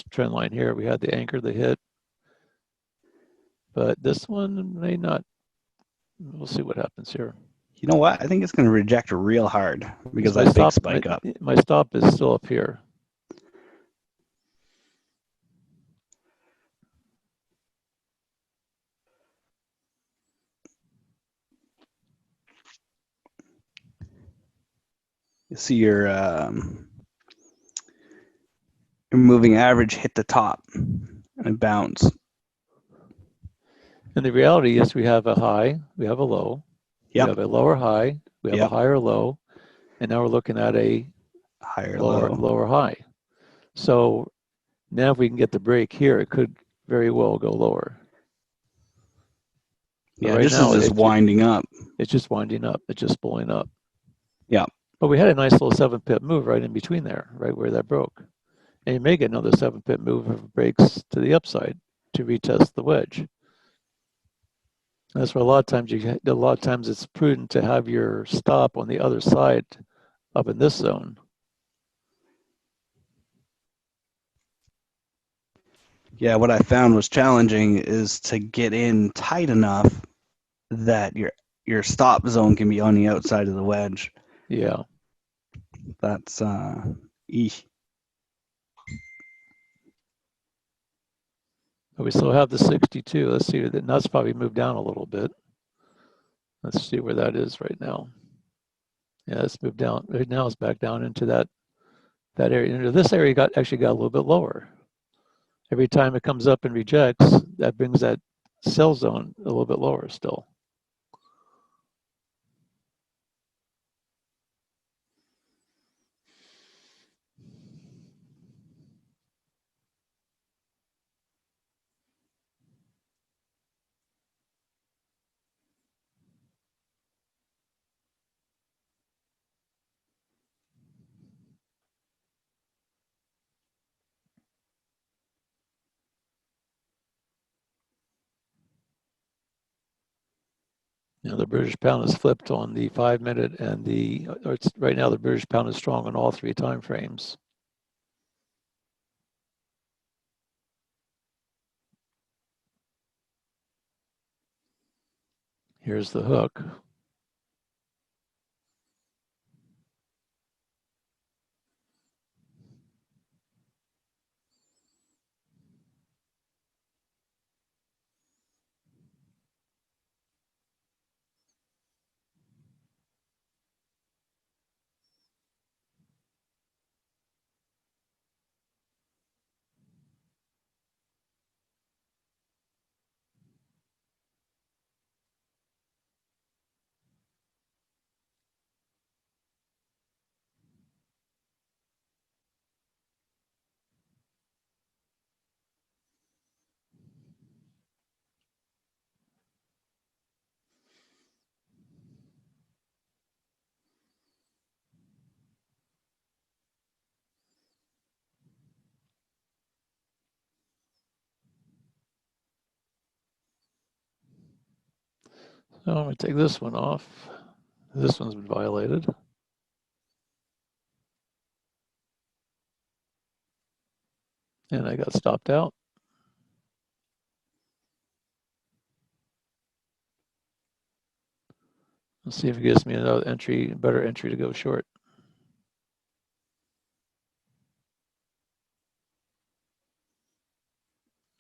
trend line here. We had the anchor, the hit, but this one may not. We'll see what happens here. You know what? I think it's going to reject real hard because My that big stop, spike up. my stop is still up here. You see your moving average hit the top and bounce. And the reality is we have a high, we have a low, Yep. we have a lower high, we have a Yep. higher low, and now we're looking at a Higher lower high. So now if we can get the break here, it could very well go lower. But Yeah, right just now, as it's winding up. It's just winding up. It's just blowing up. Yeah. But we had a nice little 7-pip move right in between there, right where that broke. And you may get another 7-pip move if it breaks to the upside to retest the wedge. That's why a lot of times it's prudent to have your stop on the other side up in this zone. Yeah, what I found was challenging is to get in tight enough that your stop zone can be on the outside of the wedge. Yeah. That's But we still have the 62. Let's see, that's probably moved down a little bit. Let's see where that is right now. Yeah, it's moved down. Right now it's back down into that area. This area actually got a little bit lower. Every time it comes up and rejects, that brings that sell zone a little bit lower still. Now the British pound is flipped on the 5-minute and right now the British pound is strong on all 3 time frames. Here's the hook. So I'm going to take this one off. This one's been violated. And I got stopped out. Let's see if it gives me another better entry to go short.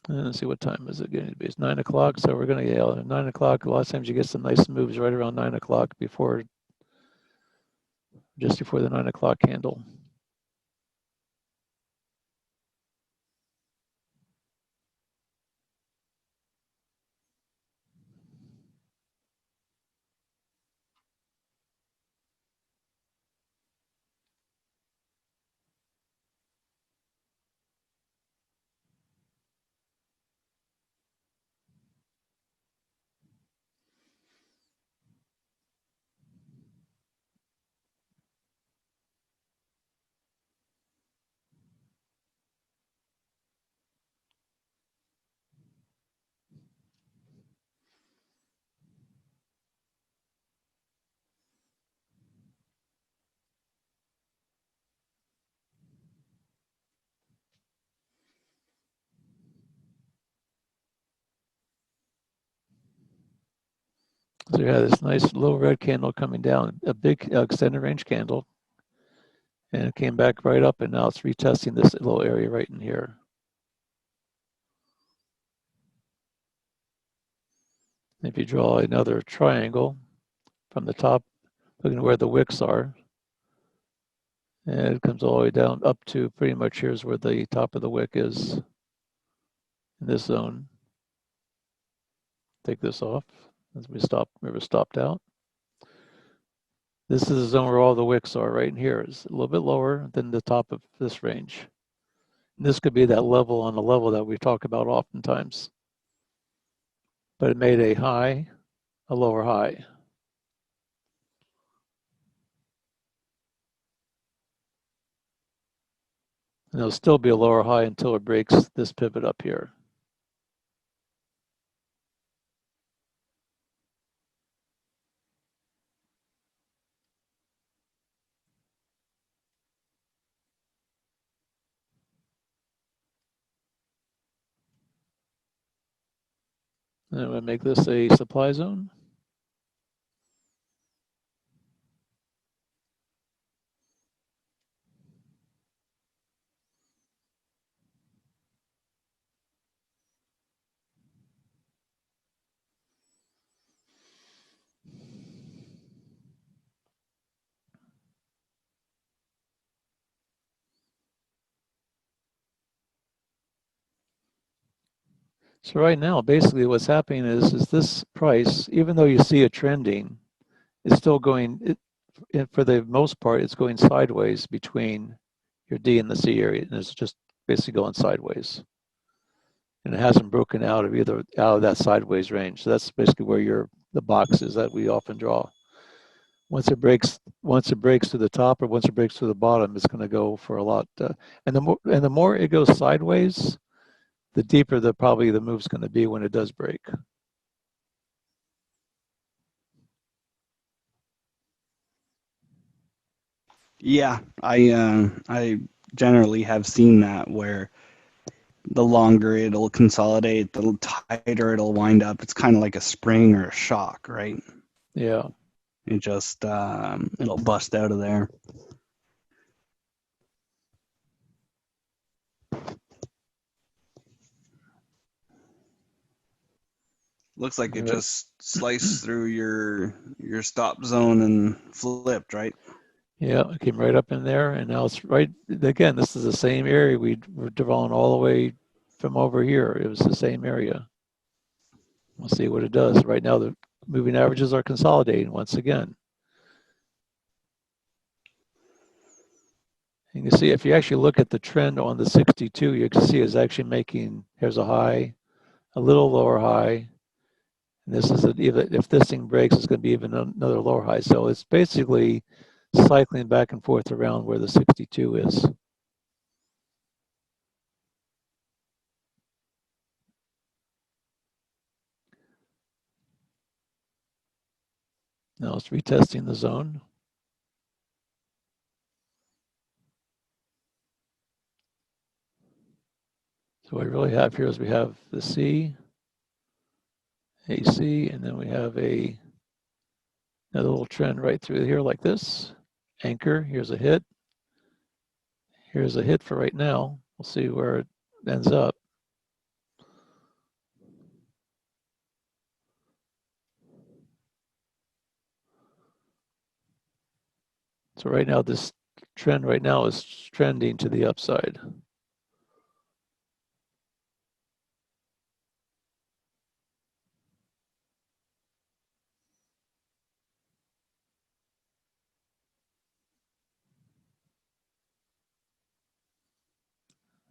And let's see what time is it going to be. It's 9 o'clock, so we're going to yell at 9 o'clock. A lot of times you get some nice moves right around 9 o'clock just before the 9 o'clock candle. So you have this nice little red candle coming down, a big extended range candle, and it came back right up, and now it's retesting this little area right in here. If you draw another triangle from the top, looking at where the wicks are, and it comes all the way down up to pretty much here's where the top of the wick is in this zone. Take this off as we stopped out. This is the zone where all the wicks are right in here. It's a little bit lower than the top of this range. And this could be that level on the level that we talk about oftentimes. But it made a high, a lower high. And it'll still be a lower high until it breaks this pivot up here. And I'm going to make this a supply zone. So right now, basically what's happening is this price, even though you see it trending, it's still going, for the most part, it's going sideways between your D and the C area, and it's just basically going sideways. And it hasn't broken out of that sideways range. So that's basically where the box is that we often draw. Once it breaks to the top, or once it breaks to the bottom, it's going to go for a lot. And the more it goes sideways, the deeper probably the move's going to be when it does break. Yeah, I generally have seen that where the longer it'll consolidate, the tighter it'll wind up. It's kind of like a spring or a shock, right? Yeah. It just it'll bust out of there. Looks like it just sliced through your stop zone and flipped, right? Yeah, it came right up in there, and now it's right again. This is the same area we were drawing all the way from over here. It was the same area. We'll see what it does. Right now, the moving averages are consolidating once again. You can see if you actually look at the trend on the 62, you can see it's actually making, here's a high, a little lower high. And this is even if this thing breaks, it's going to be even another lower high. So it's basically cycling back and forth around where the 62 is. Now it's retesting the zone. So what we really have here is we have the C, AC, and then we have another little trend right through here like this. Anchor, here's a hit. Here's a hit for right now. We'll see where it ends up. So right now, this trend right now is trending to the upside.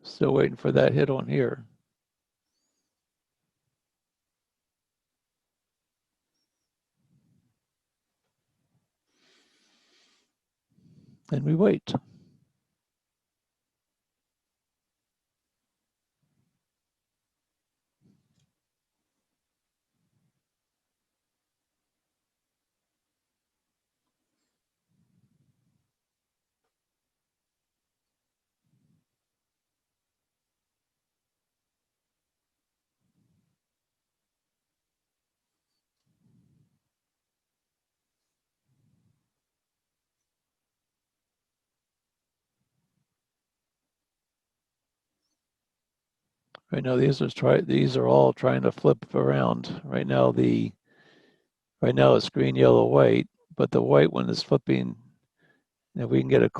Still waiting for that hit on here. And we wait. Right now, these are all trying to flip around. Right now, it's green, yellow, white, but the white one is flipping. If we can get if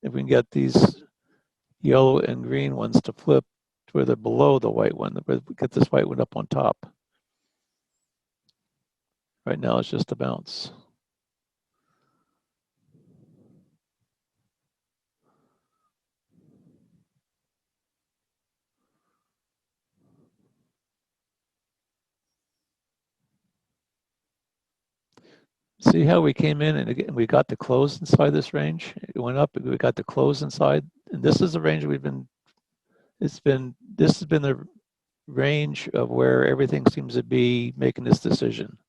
we can get these yellow and green ones to flip to where they're below the white one, get this white one up on top. Right now, it's just a bounce. See how we came in and again, we got the close inside this range? It went up, we got the close inside. And this is the range this has been the range of where everything seems to be making this decision.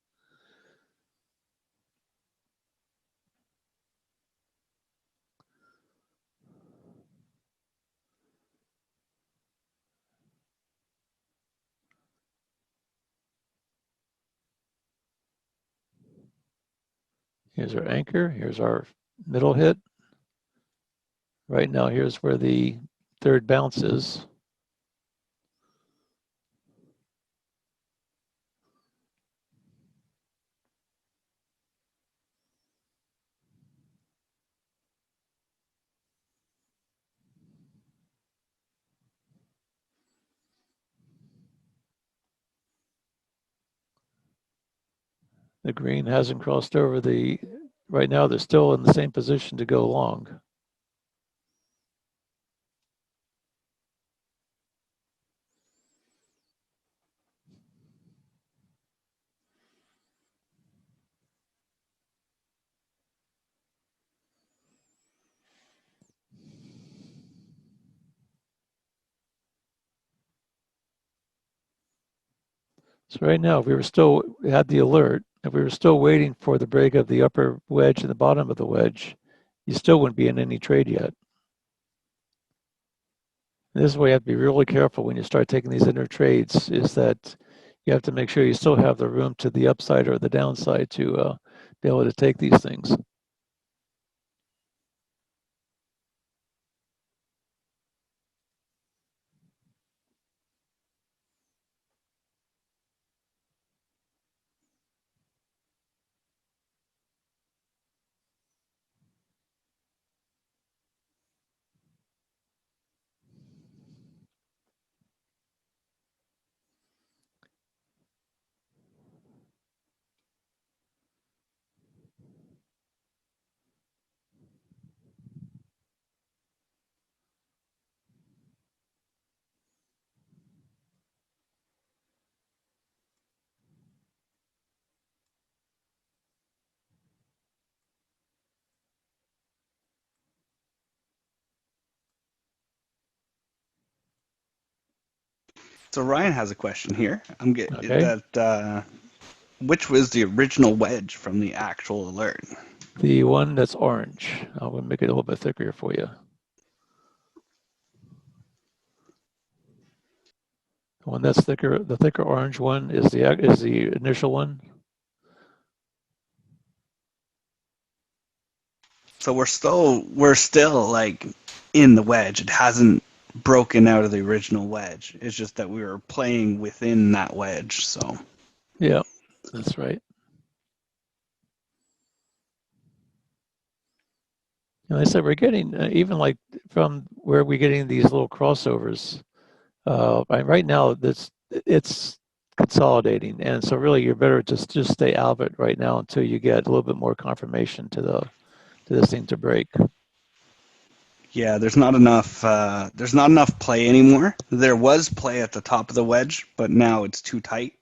Here's our anchor, here's our middle hit. Right now, here's where the third bounce is. The green hasn't crossed over right now they're still in the same position to go long. So right now, if we had the alert, if we were still waiting for the break of the upper wedge and the bottom of the wedge, you still wouldn't be in any trade yet. And this is why you have to be really careful when you start taking these inner trades, is that you have to make sure you still have the room to the upside or the downside to be able to take these things. So Ryan has a question here. I'm getting Okay. that. Which was the original wedge from the actual alert? The one that's orange, I'm going to make it a little bit thicker for you. The one that's thicker, the thicker orange one is the initial one. So we're still like in the wedge. It hasn't broken out of the original wedge. It's just that we were playing within that wedge. So Yeah, that's right. And like I said, we're getting even like from where we're getting these little crossovers. Right now, it's consolidating, and so really, you're better just stay out of it right now until you get a little bit more confirmation to this thing to break. yeah, there's not enough. There's not enough play anymore. There was play at the top of the wedge, but now it's too tight.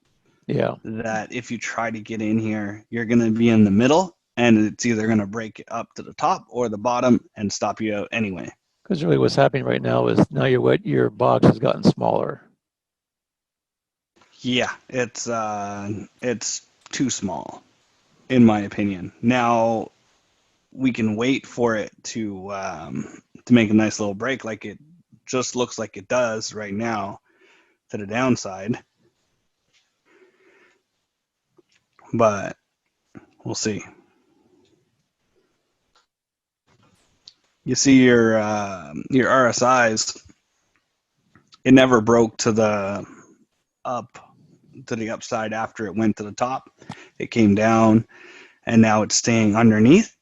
Yeah, That if you try to get in here, you're going to be in the middle, and it's either going to break it up to the top or the bottom and stop you out anyway. because really, what's happening right now is now your box has gotten smaller. Yeah, it's too small, in my opinion. Now we can wait for it to make a nice little break, like it just looks like it does right now, to the downside. But we'll see. You see your RSIs it never broke to the upside after it went to the top. It came down, and now it's staying underneath.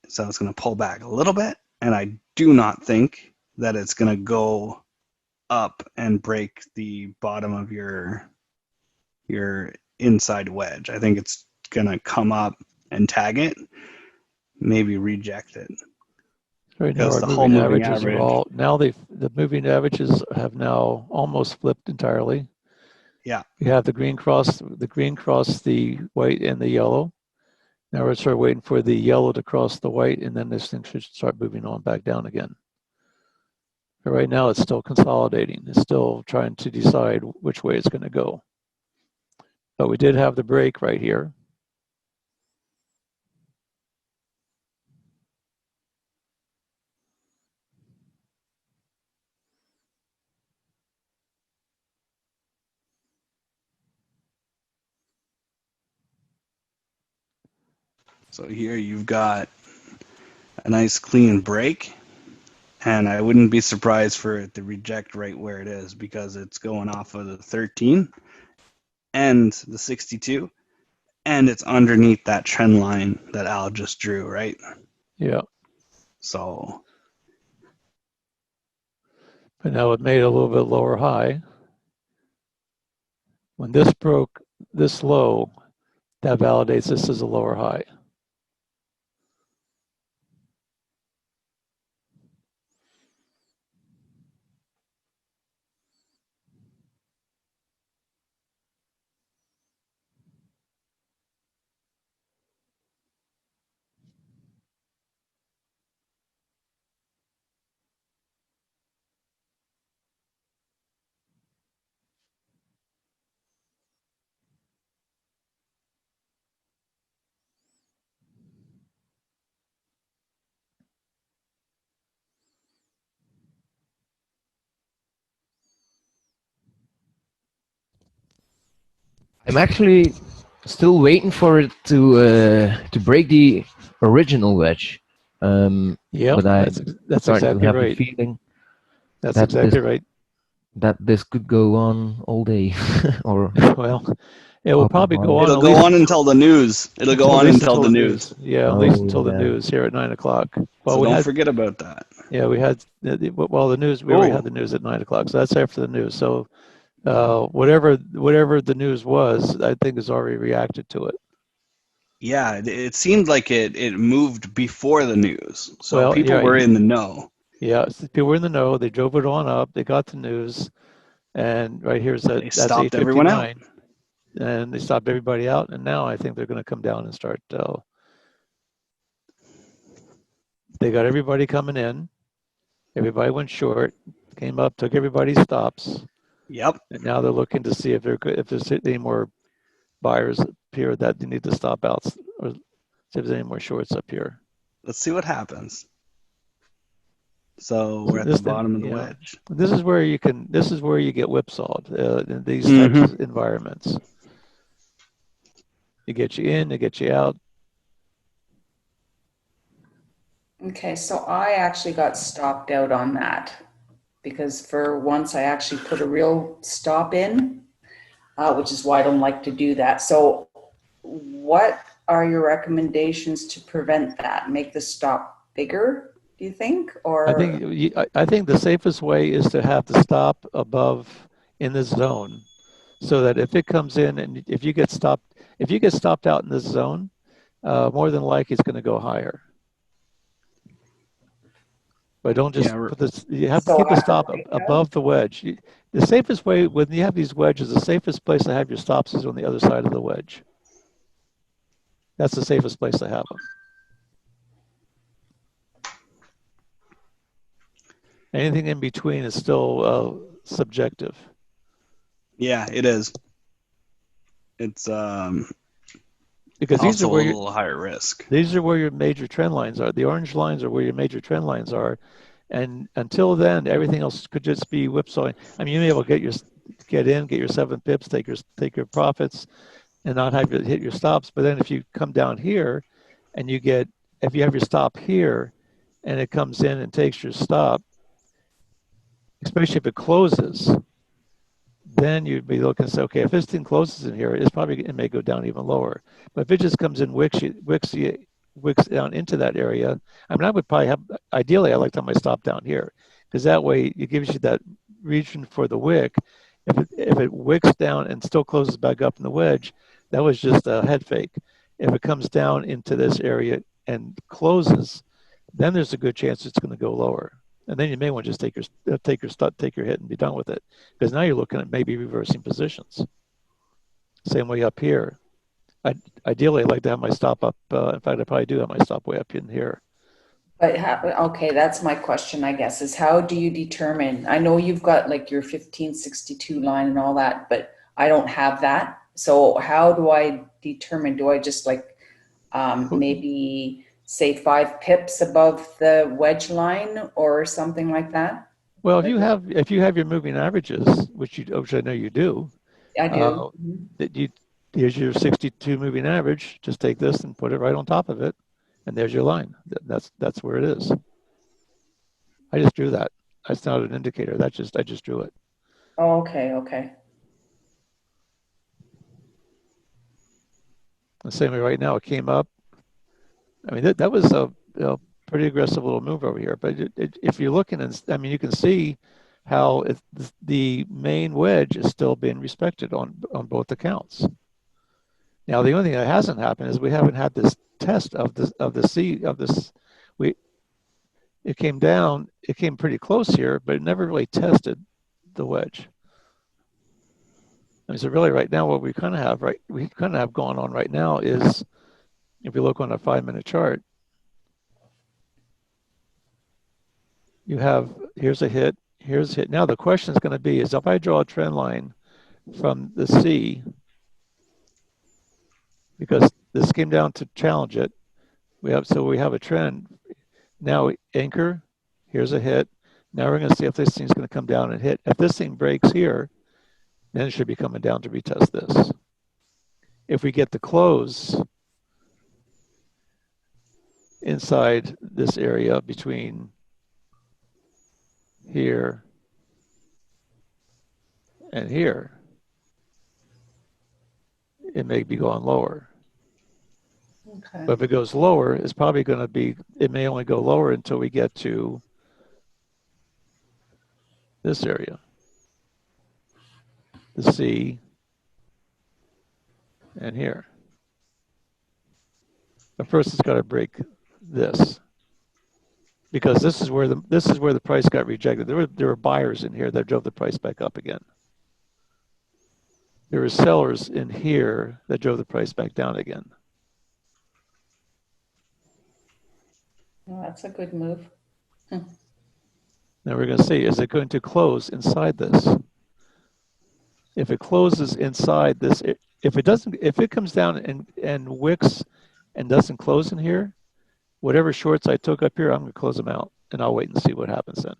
So it's going to pull back a little bit, and I do not think that it's going to go up and break the bottom of your inside wedge. I think it's going to come up and tag it, maybe reject it. Right now, Because our the whole moving moving averages are average- all now. The moving averages have now almost flipped entirely. Yeah. You have the green cross the white and the yellow. Now we're sort of waiting for the yellow to cross the white, and then this thing should start moving on back down again. But right now, it's still consolidating. It's still trying to decide which way it's going to go. But we did have the break right here. So here you've got a nice clean break, and I wouldn't be surprised for it to reject right where it is because it's going off of the 13 and the 62, and it's underneath that trend line that Al just drew, right? Yeah. So, But now it made a little bit lower high. When this broke this low, that validates this as a lower high. I'm actually still waiting for it to break the original wedge. Yeah, but I'm that's starting to exactly have right. the feeling That's that exactly right. that this could go on all day, or Well, it will up and probably go on. on it'll at go least on until the news. It'll go at on least until the news. Yeah, at Oh, least until the yeah. news here at 9 o'clock. Well, So we don't had, forget about that. yeah, we had, well, the news, we already Oh. had the news at 9 o'clock. So that's after the news. So whatever the news was, I think has already reacted to it. Yeah, it seemed like it moved before the news. So Well, people yeah, were in the know. Yeah, people were in the know. They drove it on up. They got the news. And right here's They that's stopped everyone out. 8:59. And they stopped everybody out. And now I think they're going to come down and start. They got everybody coming in. Everybody went short, came up, took everybody's stops. Yep. And now they're looking to see if there's any more buyers up here that they need to stop out, or see if there's any more shorts up here. Let's see what happens. So we're at the bottom of the wedge. This is where you get whipsawed in these Mm-hmm. types of environments. They get you in, they get you out. Okay, so I actually got stopped out on that because for once I actually put a real stop in, which is why I don't like to do that. So what are your recommendations to prevent that? Make the stop bigger, do you think? Or I think the safest way is to have the stop above in this zone, so that if it comes in and if you get stopped out in this zone, more than likely it's going to go higher. But don't just put this. You have to keep the stop above the wedge. The safest way when you have these wedges, the safest place to have your stops is on the other side of the wedge. That's the safest place to have them. Anything in between is still subjective. Yeah, it is. It's because these also are where a little higher risk. These are where your major trend lines are. The orange lines are where your major trend lines are, and until then, everything else could just be whipsawing. I mean, you may be able to get your 7 pips, take your profits, and not have to hit your stops. But then if you come down here, and if you have your stop here, and it comes in and takes your stop, especially if it closes, then you'd be looking and say, okay, if this thing closes in here, it may go down even lower. But if it just comes in, wicks down into that area, I mean, I would probably ideally, I like to have my stop down here, because that way it gives you that region for the wick. If it wicks down and still closes back up in the wedge, that was just a head fake. If it comes down into this area and closes, then there's a good chance it's going to go lower. And then you may want to just take your hit and be done with it, because now you're looking at maybe reversing positions. Same way up here. Ideally, I'd like to have my stop up. In fact, I probably do have my stop way up in here. But okay, that's my question, I guess, is how do you determine? I know you've got like your 1562 line and all that, but I don't have that. So how do I determine? Do I just like maybe say 5 pips above the wedge line or something like that? Well, if you have your moving averages, which I know you do, I do. here's your 62 moving average. Just take this and put it right on top of it, and there's your line. That's where it is. I just drew that. That's not an indicator. I just drew it. Oh, okay. The same way right now, it came up. I mean, that was a pretty aggressive little move over here. But if you're looking, I mean, you can see how the main wedge is still being respected on both accounts. Now, the only thing that hasn't happened is we haven't had this test of this. It came down. It came pretty close here, but it never really tested the wedge. I mean, so really, right now, what we kind of have going on right now is, if you look on a 5-minute chart, you have, here's a hit, here's a hit. Now the question is going to be, is if I draw a trend line from the C, because this came down to challenge it, we have a trend. Now anchor, here's a hit. Now we're going to see if this thing's going to come down and hit. If this thing breaks here, then it should be coming down to retest this. If we get the close inside this area between here and here, it may be going lower. Okay. But if it goes lower, it's probably going to be, it may only go lower until we get to this area, the C and here. But first it's got to break this, because this is where the price got rejected. There were buyers in here that drove the price back up again. There were sellers in here that drove the price back down again. Well, that's a good move. Now we're going to see, is it going to close inside this? If it closes inside this, if it comes down and wicks and doesn't close in here, whatever shorts I took up here, I'm going to close them out, and I'll wait and see what happens then.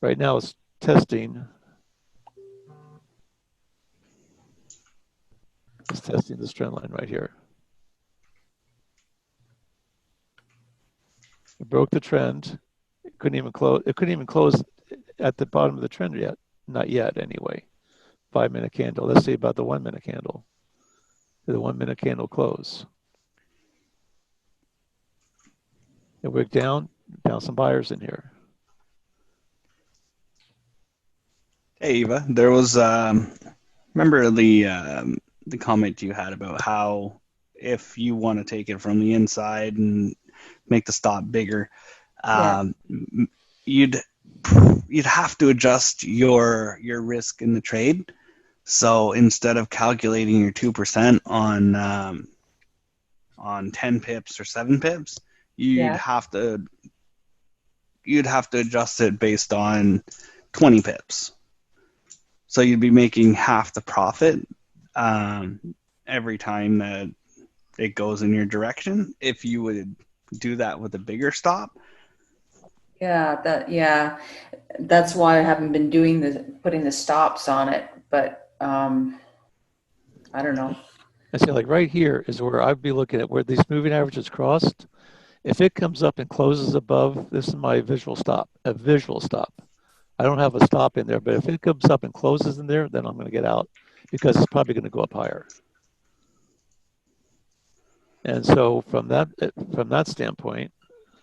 Right now it's testing. It's testing this trend line right here. It broke the trend. It couldn't even close at the bottom of the trend yet. Not yet, anyway. 5-minute candle. Let's see about the 1-minute candle. The 1-minute candle close. It wicked down some buyers in here. Hey Eva, there was remember the comment you had about how if you want to take it from the inside and make the stop bigger, you'd have to adjust your risk in the trade. So instead of calculating your 2% on 10 pips or 7 pips, you'd have to adjust it based on 20 pips. So you'd be making half the profit every time that it goes in your direction if you would do that with a bigger stop. Yeah, that's why I haven't been putting the stops on it, but I don't know. I see, like right here is where I'd be looking at where these moving averages crossed. If it comes up and closes above, this is my visual stop, a visual stop. I don't have a stop in there, but if it comes up and closes in there, then I'm going to get out because it's probably going to go up higher. And so from that standpoint,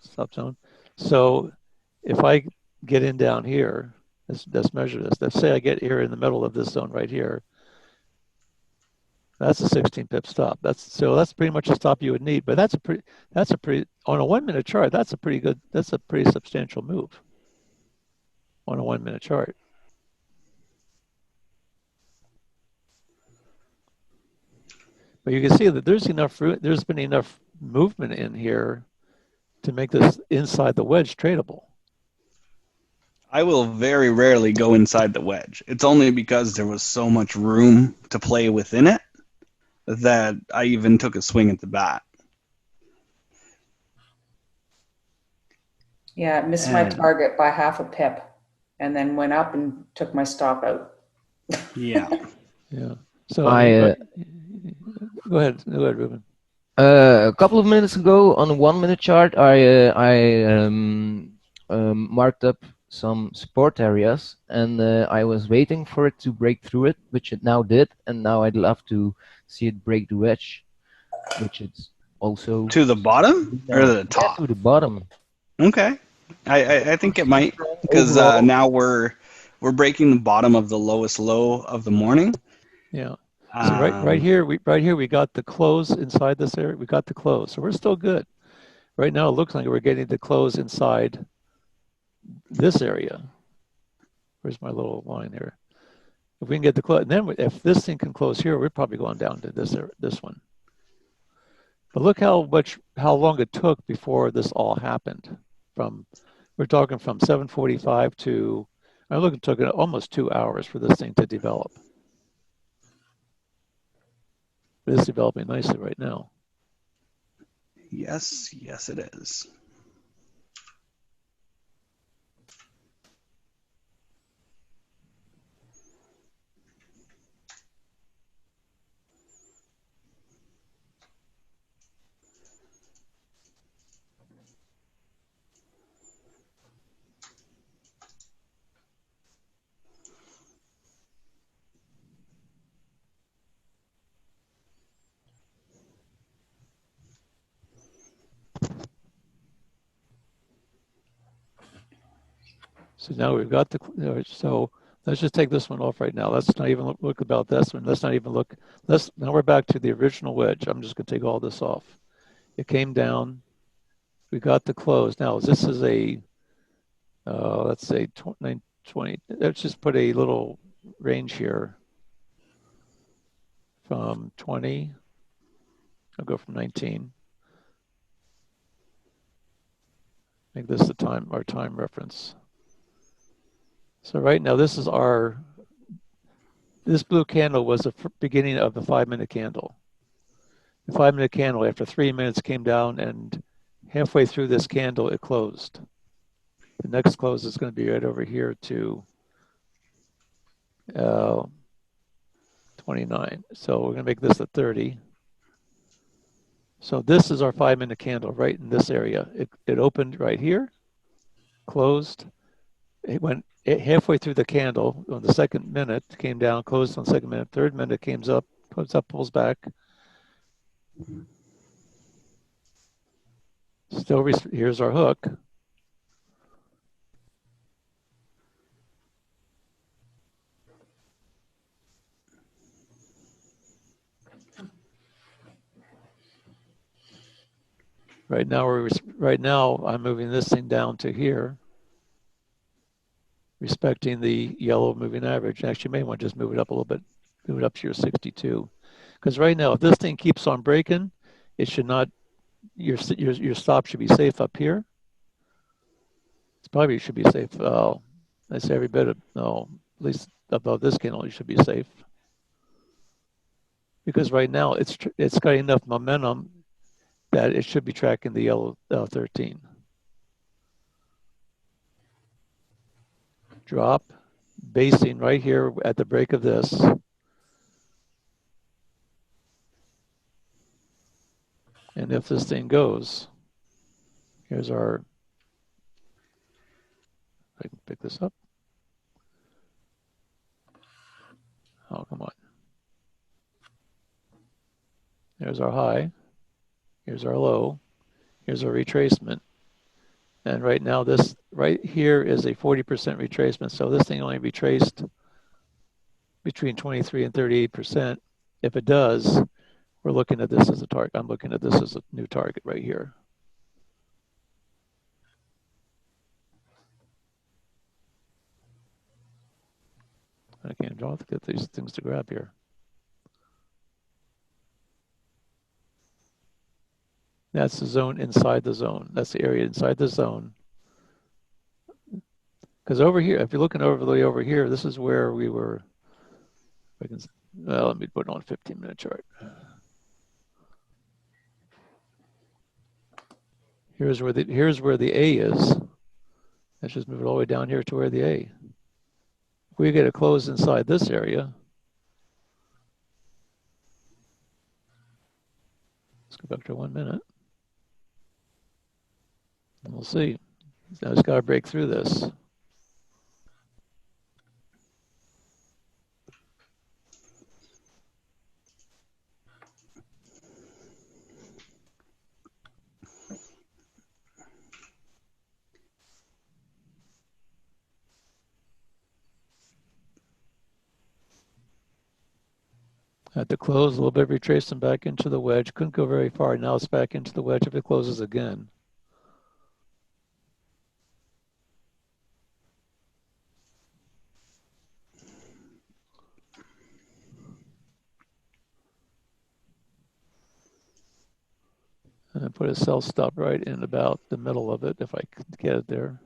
stop zone. So if I get in down here, let's measure this. Let's say I get here in the middle of this zone right here. That's a 16 pip stop. That's pretty much a stop you would need. But that's a pretty on a 1 minute chart. That's a pretty substantial move on a 1 minute chart. But you can see that there's been enough movement in here to make this inside the wedge tradable. I will very rarely go inside the wedge. It's only because there was so much room to play within it that I even took a swing at the bat. Yeah, it missed my target by half a pip and then went up and took my stop out. Yeah. Yeah. So go ahead, Ruben. A couple of minutes ago on a 1 minute chart, I marked up some support areas, and I was waiting for it to break through it, which it now did, and now I'd love to see it break the wedge, which it's also To the bottom or the top? to the bottom. Okay. I think it might, because Overall. now we're breaking the bottom of the lowest low of the morning. Yeah. So right here we got the close inside this area. We got the close, so we're still good. Right now it looks like we're getting the close inside this area. Where's my little line here? If we can get the close, and then if this thing can close here, we're probably going down to this one. But look how long it took before this all happened. We're talking from 7:45 to, it took almost 2 hours for this thing to develop. But it's developing nicely right now. Yes, it is. So now we've got so let's just take this one off right now. Let's not even look about this one. Let's not even look. Now we're back to the original wedge. I'm just going to take all this off. It came down. We got the close. Now this is a, let's say 920. Let's just put a little range here from 20. I'll go from 19. Make this our time reference. So right now, this blue candle was the beginning of the 5 minute candle. The 5 minute candle, after 3 minutes, came down, and halfway through this candle, it closed. The next close is going to be right over here to 29. So we're going to make this a 30. So this is our 5 minute candle right in this area. It opened right here, closed. It went halfway through the candle on the second minute, came down, closed on the second minute. Third minute comes up, pulls back. Still, here's our hook. Right now I'm moving this thing down to here, respecting the yellow moving average. Actually, you may want to just move it up a little bit, move it up to your 62. Because right now, if this thing keeps on breaking, it should not, your stop should be safe up here. It probably should be safe. I say every bit of, no, at least above this candle, you should be safe. Because right now, it's got enough momentum that it should be tracking the yellow 13. Drop, basing right here at the break of this. And if this thing goes, Here's our, if I can pick this up. Oh, come on. There's our high. Here's our low. Here's our retracement. And right now, this right here is a 40% retracement. So this thing only retraced between 23 and 38%. If it does, we're looking at this as a target. I'm looking at this as a new target right here. I can't draw to get these things to grab here. That's the zone inside the zone. That's the area inside the zone. Because over here, if you're looking over here, this is where we were. Well, let me put it on a 15-minute chart. Here's where the A is. Let's just move it all the way down here to where the A. If we get it closed inside this area, let's go back to 1 minute. And we'll see. Now it's got to break through this. At the close, a little bit of retracement back into the wedge. Couldn't go very far. Now it's back into the wedge if it closes again. And then put a sell stop right in about the middle of it if I could get it there.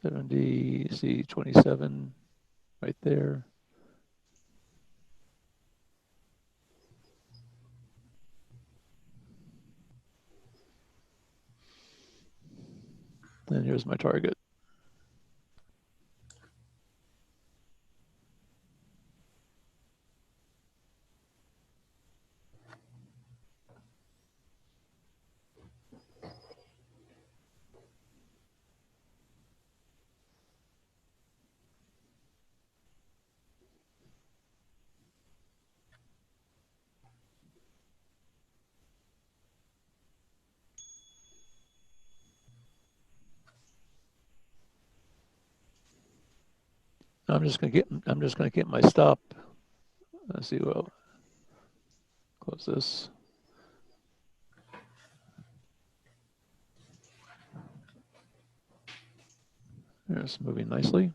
70, see 27 right there. And here's my target. I'm just gonna get my stop. Let's see. Well, close this. It's moving nicely.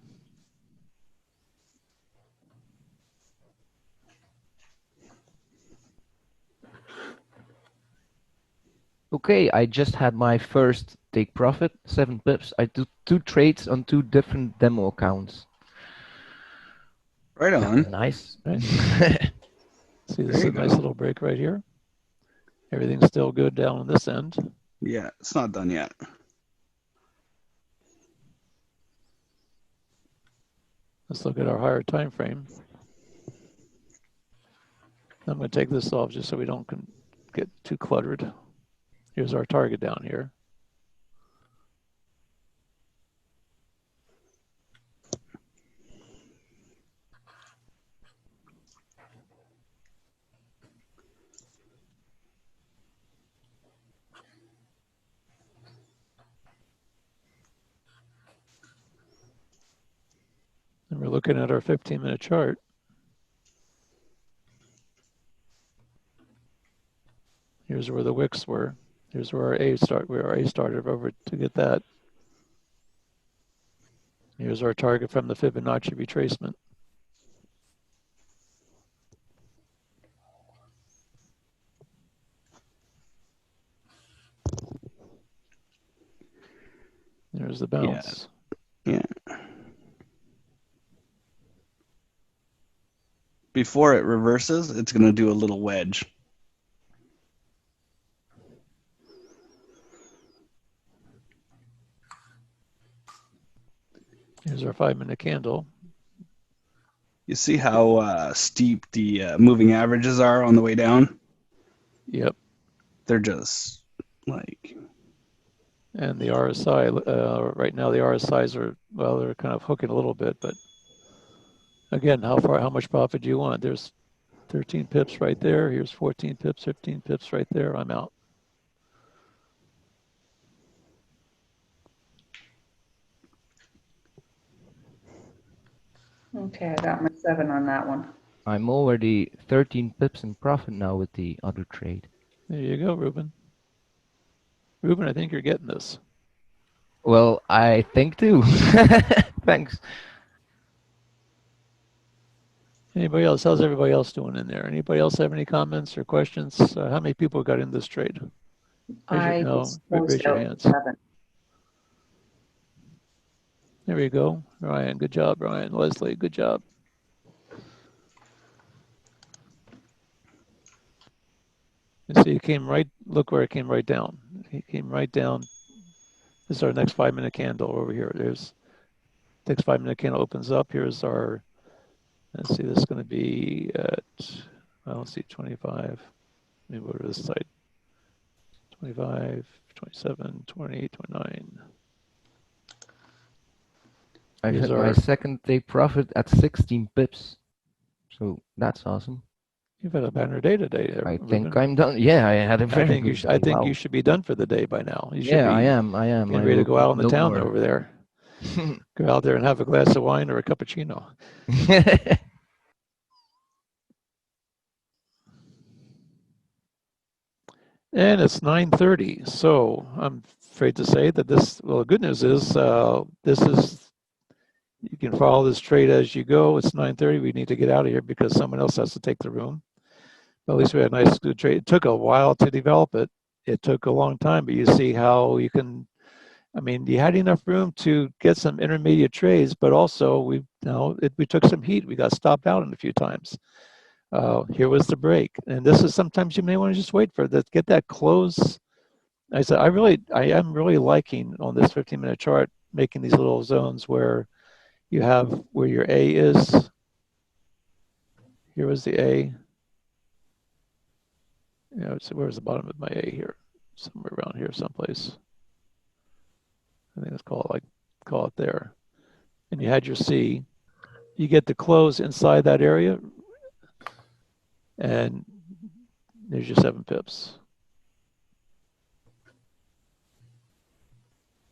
Okay, I just had my first take profit, 7 pips. I took 2 trades on 2 different demo accounts. Right on. Nice. Right. See, this is a nice little break right here. Everything's still good down on this end. Yeah, it's not done yet. Let's look at our higher time frame. I'm going to take this off just so we don't get too cluttered. Here's our target down here. And we're looking at our 15-minute chart. Here's where the wicks were. Here's where our A started over to get that. Here's our target from the Fibonacci retracement. There's the bounce. Yeah. Before it reverses, it's going to do a little wedge. Here's our 5-minute candle. You see how steep the moving averages are on the way down? Yep. They're just like, And the RSI, right now the RSIs are, well, they're kind of hooking a little bit, but again, how much profit do you want? There's 13 pips right there. Here's 14 pips, 15 pips right there. I'm out. Okay, I got my 7 on that one. I'm already 13 pips in profit now with the other trade. There you go, Ruben. Ruben, I think you're getting this. Well, I think too. Thanks. Anybody else? How's everybody else doing in there? Anybody else have any comments or questions? How many people got in this trade? I No, just raise closed your out hands. 7. There you go. Ryan, good job, Ryan. Leslie, good job. And see, it came right, look where it came right down. It came right down. This is our next 5-minute candle over here. There's next 5-minute candle opens up. Here's our, let's see, this is going to be at, well, let's see, 25. Let me go to this side. 25, 27, 28, 29. I've Here's had my our- second day profit at 16 pips. So that's awesome. You've had a banner day today. I Ruben. think I'm done. Yeah, I had a very I think good you should, I day. think Wow. you should be done for the day by now. You should Yeah, be I am. getting I ready to will go out in the no town more. over there. Go out there and have a glass of wine or a cappuccino. And it's 9:30. So I'm afraid to say that this, well, the good news is this is, you can follow this trade as you go. It's 9:30. We need to get out of here because someone else has to take the room. But at least we had a nice, good trade. It took a while to develop it. It took a long time, but you see how you can, I mean, you had enough room to get some intermediate trades, but also we took some heat. We got stopped out in a few times. Here was the break. And this is sometimes you may want to just wait for that, get that close. I said, I am really liking on this 15-minute chart, making these little zones where you have where your A is. Here was the A. So where's the bottom of my A here? Somewhere around here, someplace. I think let's call it there. And you had your C. You get the close inside that area, and there's your 7 pips.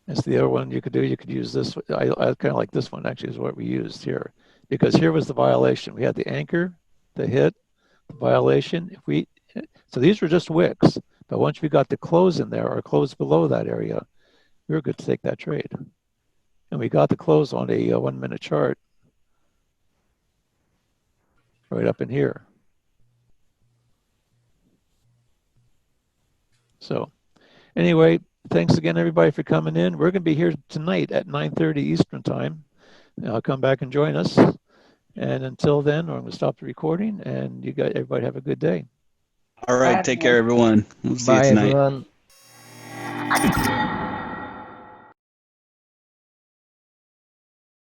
That's the other one you could do. You could use this. I kind of like this one, actually, is what we used here. Because here was the violation. We had the anchor, the hit, the violation. So these were just wicks. But once we got the close in there, or close below that area, we were good to take that trade. And we got the close on a 1-minute chart right up in here. So anyway, thanks again, everybody, for coming in. We're going to be here tonight at 9:30 Eastern time. Now come back and join us. And until then, I'm going to stop the recording, and everybody have a good day. all right, take care, everyone. We'll see you Bye, tonight. everyone.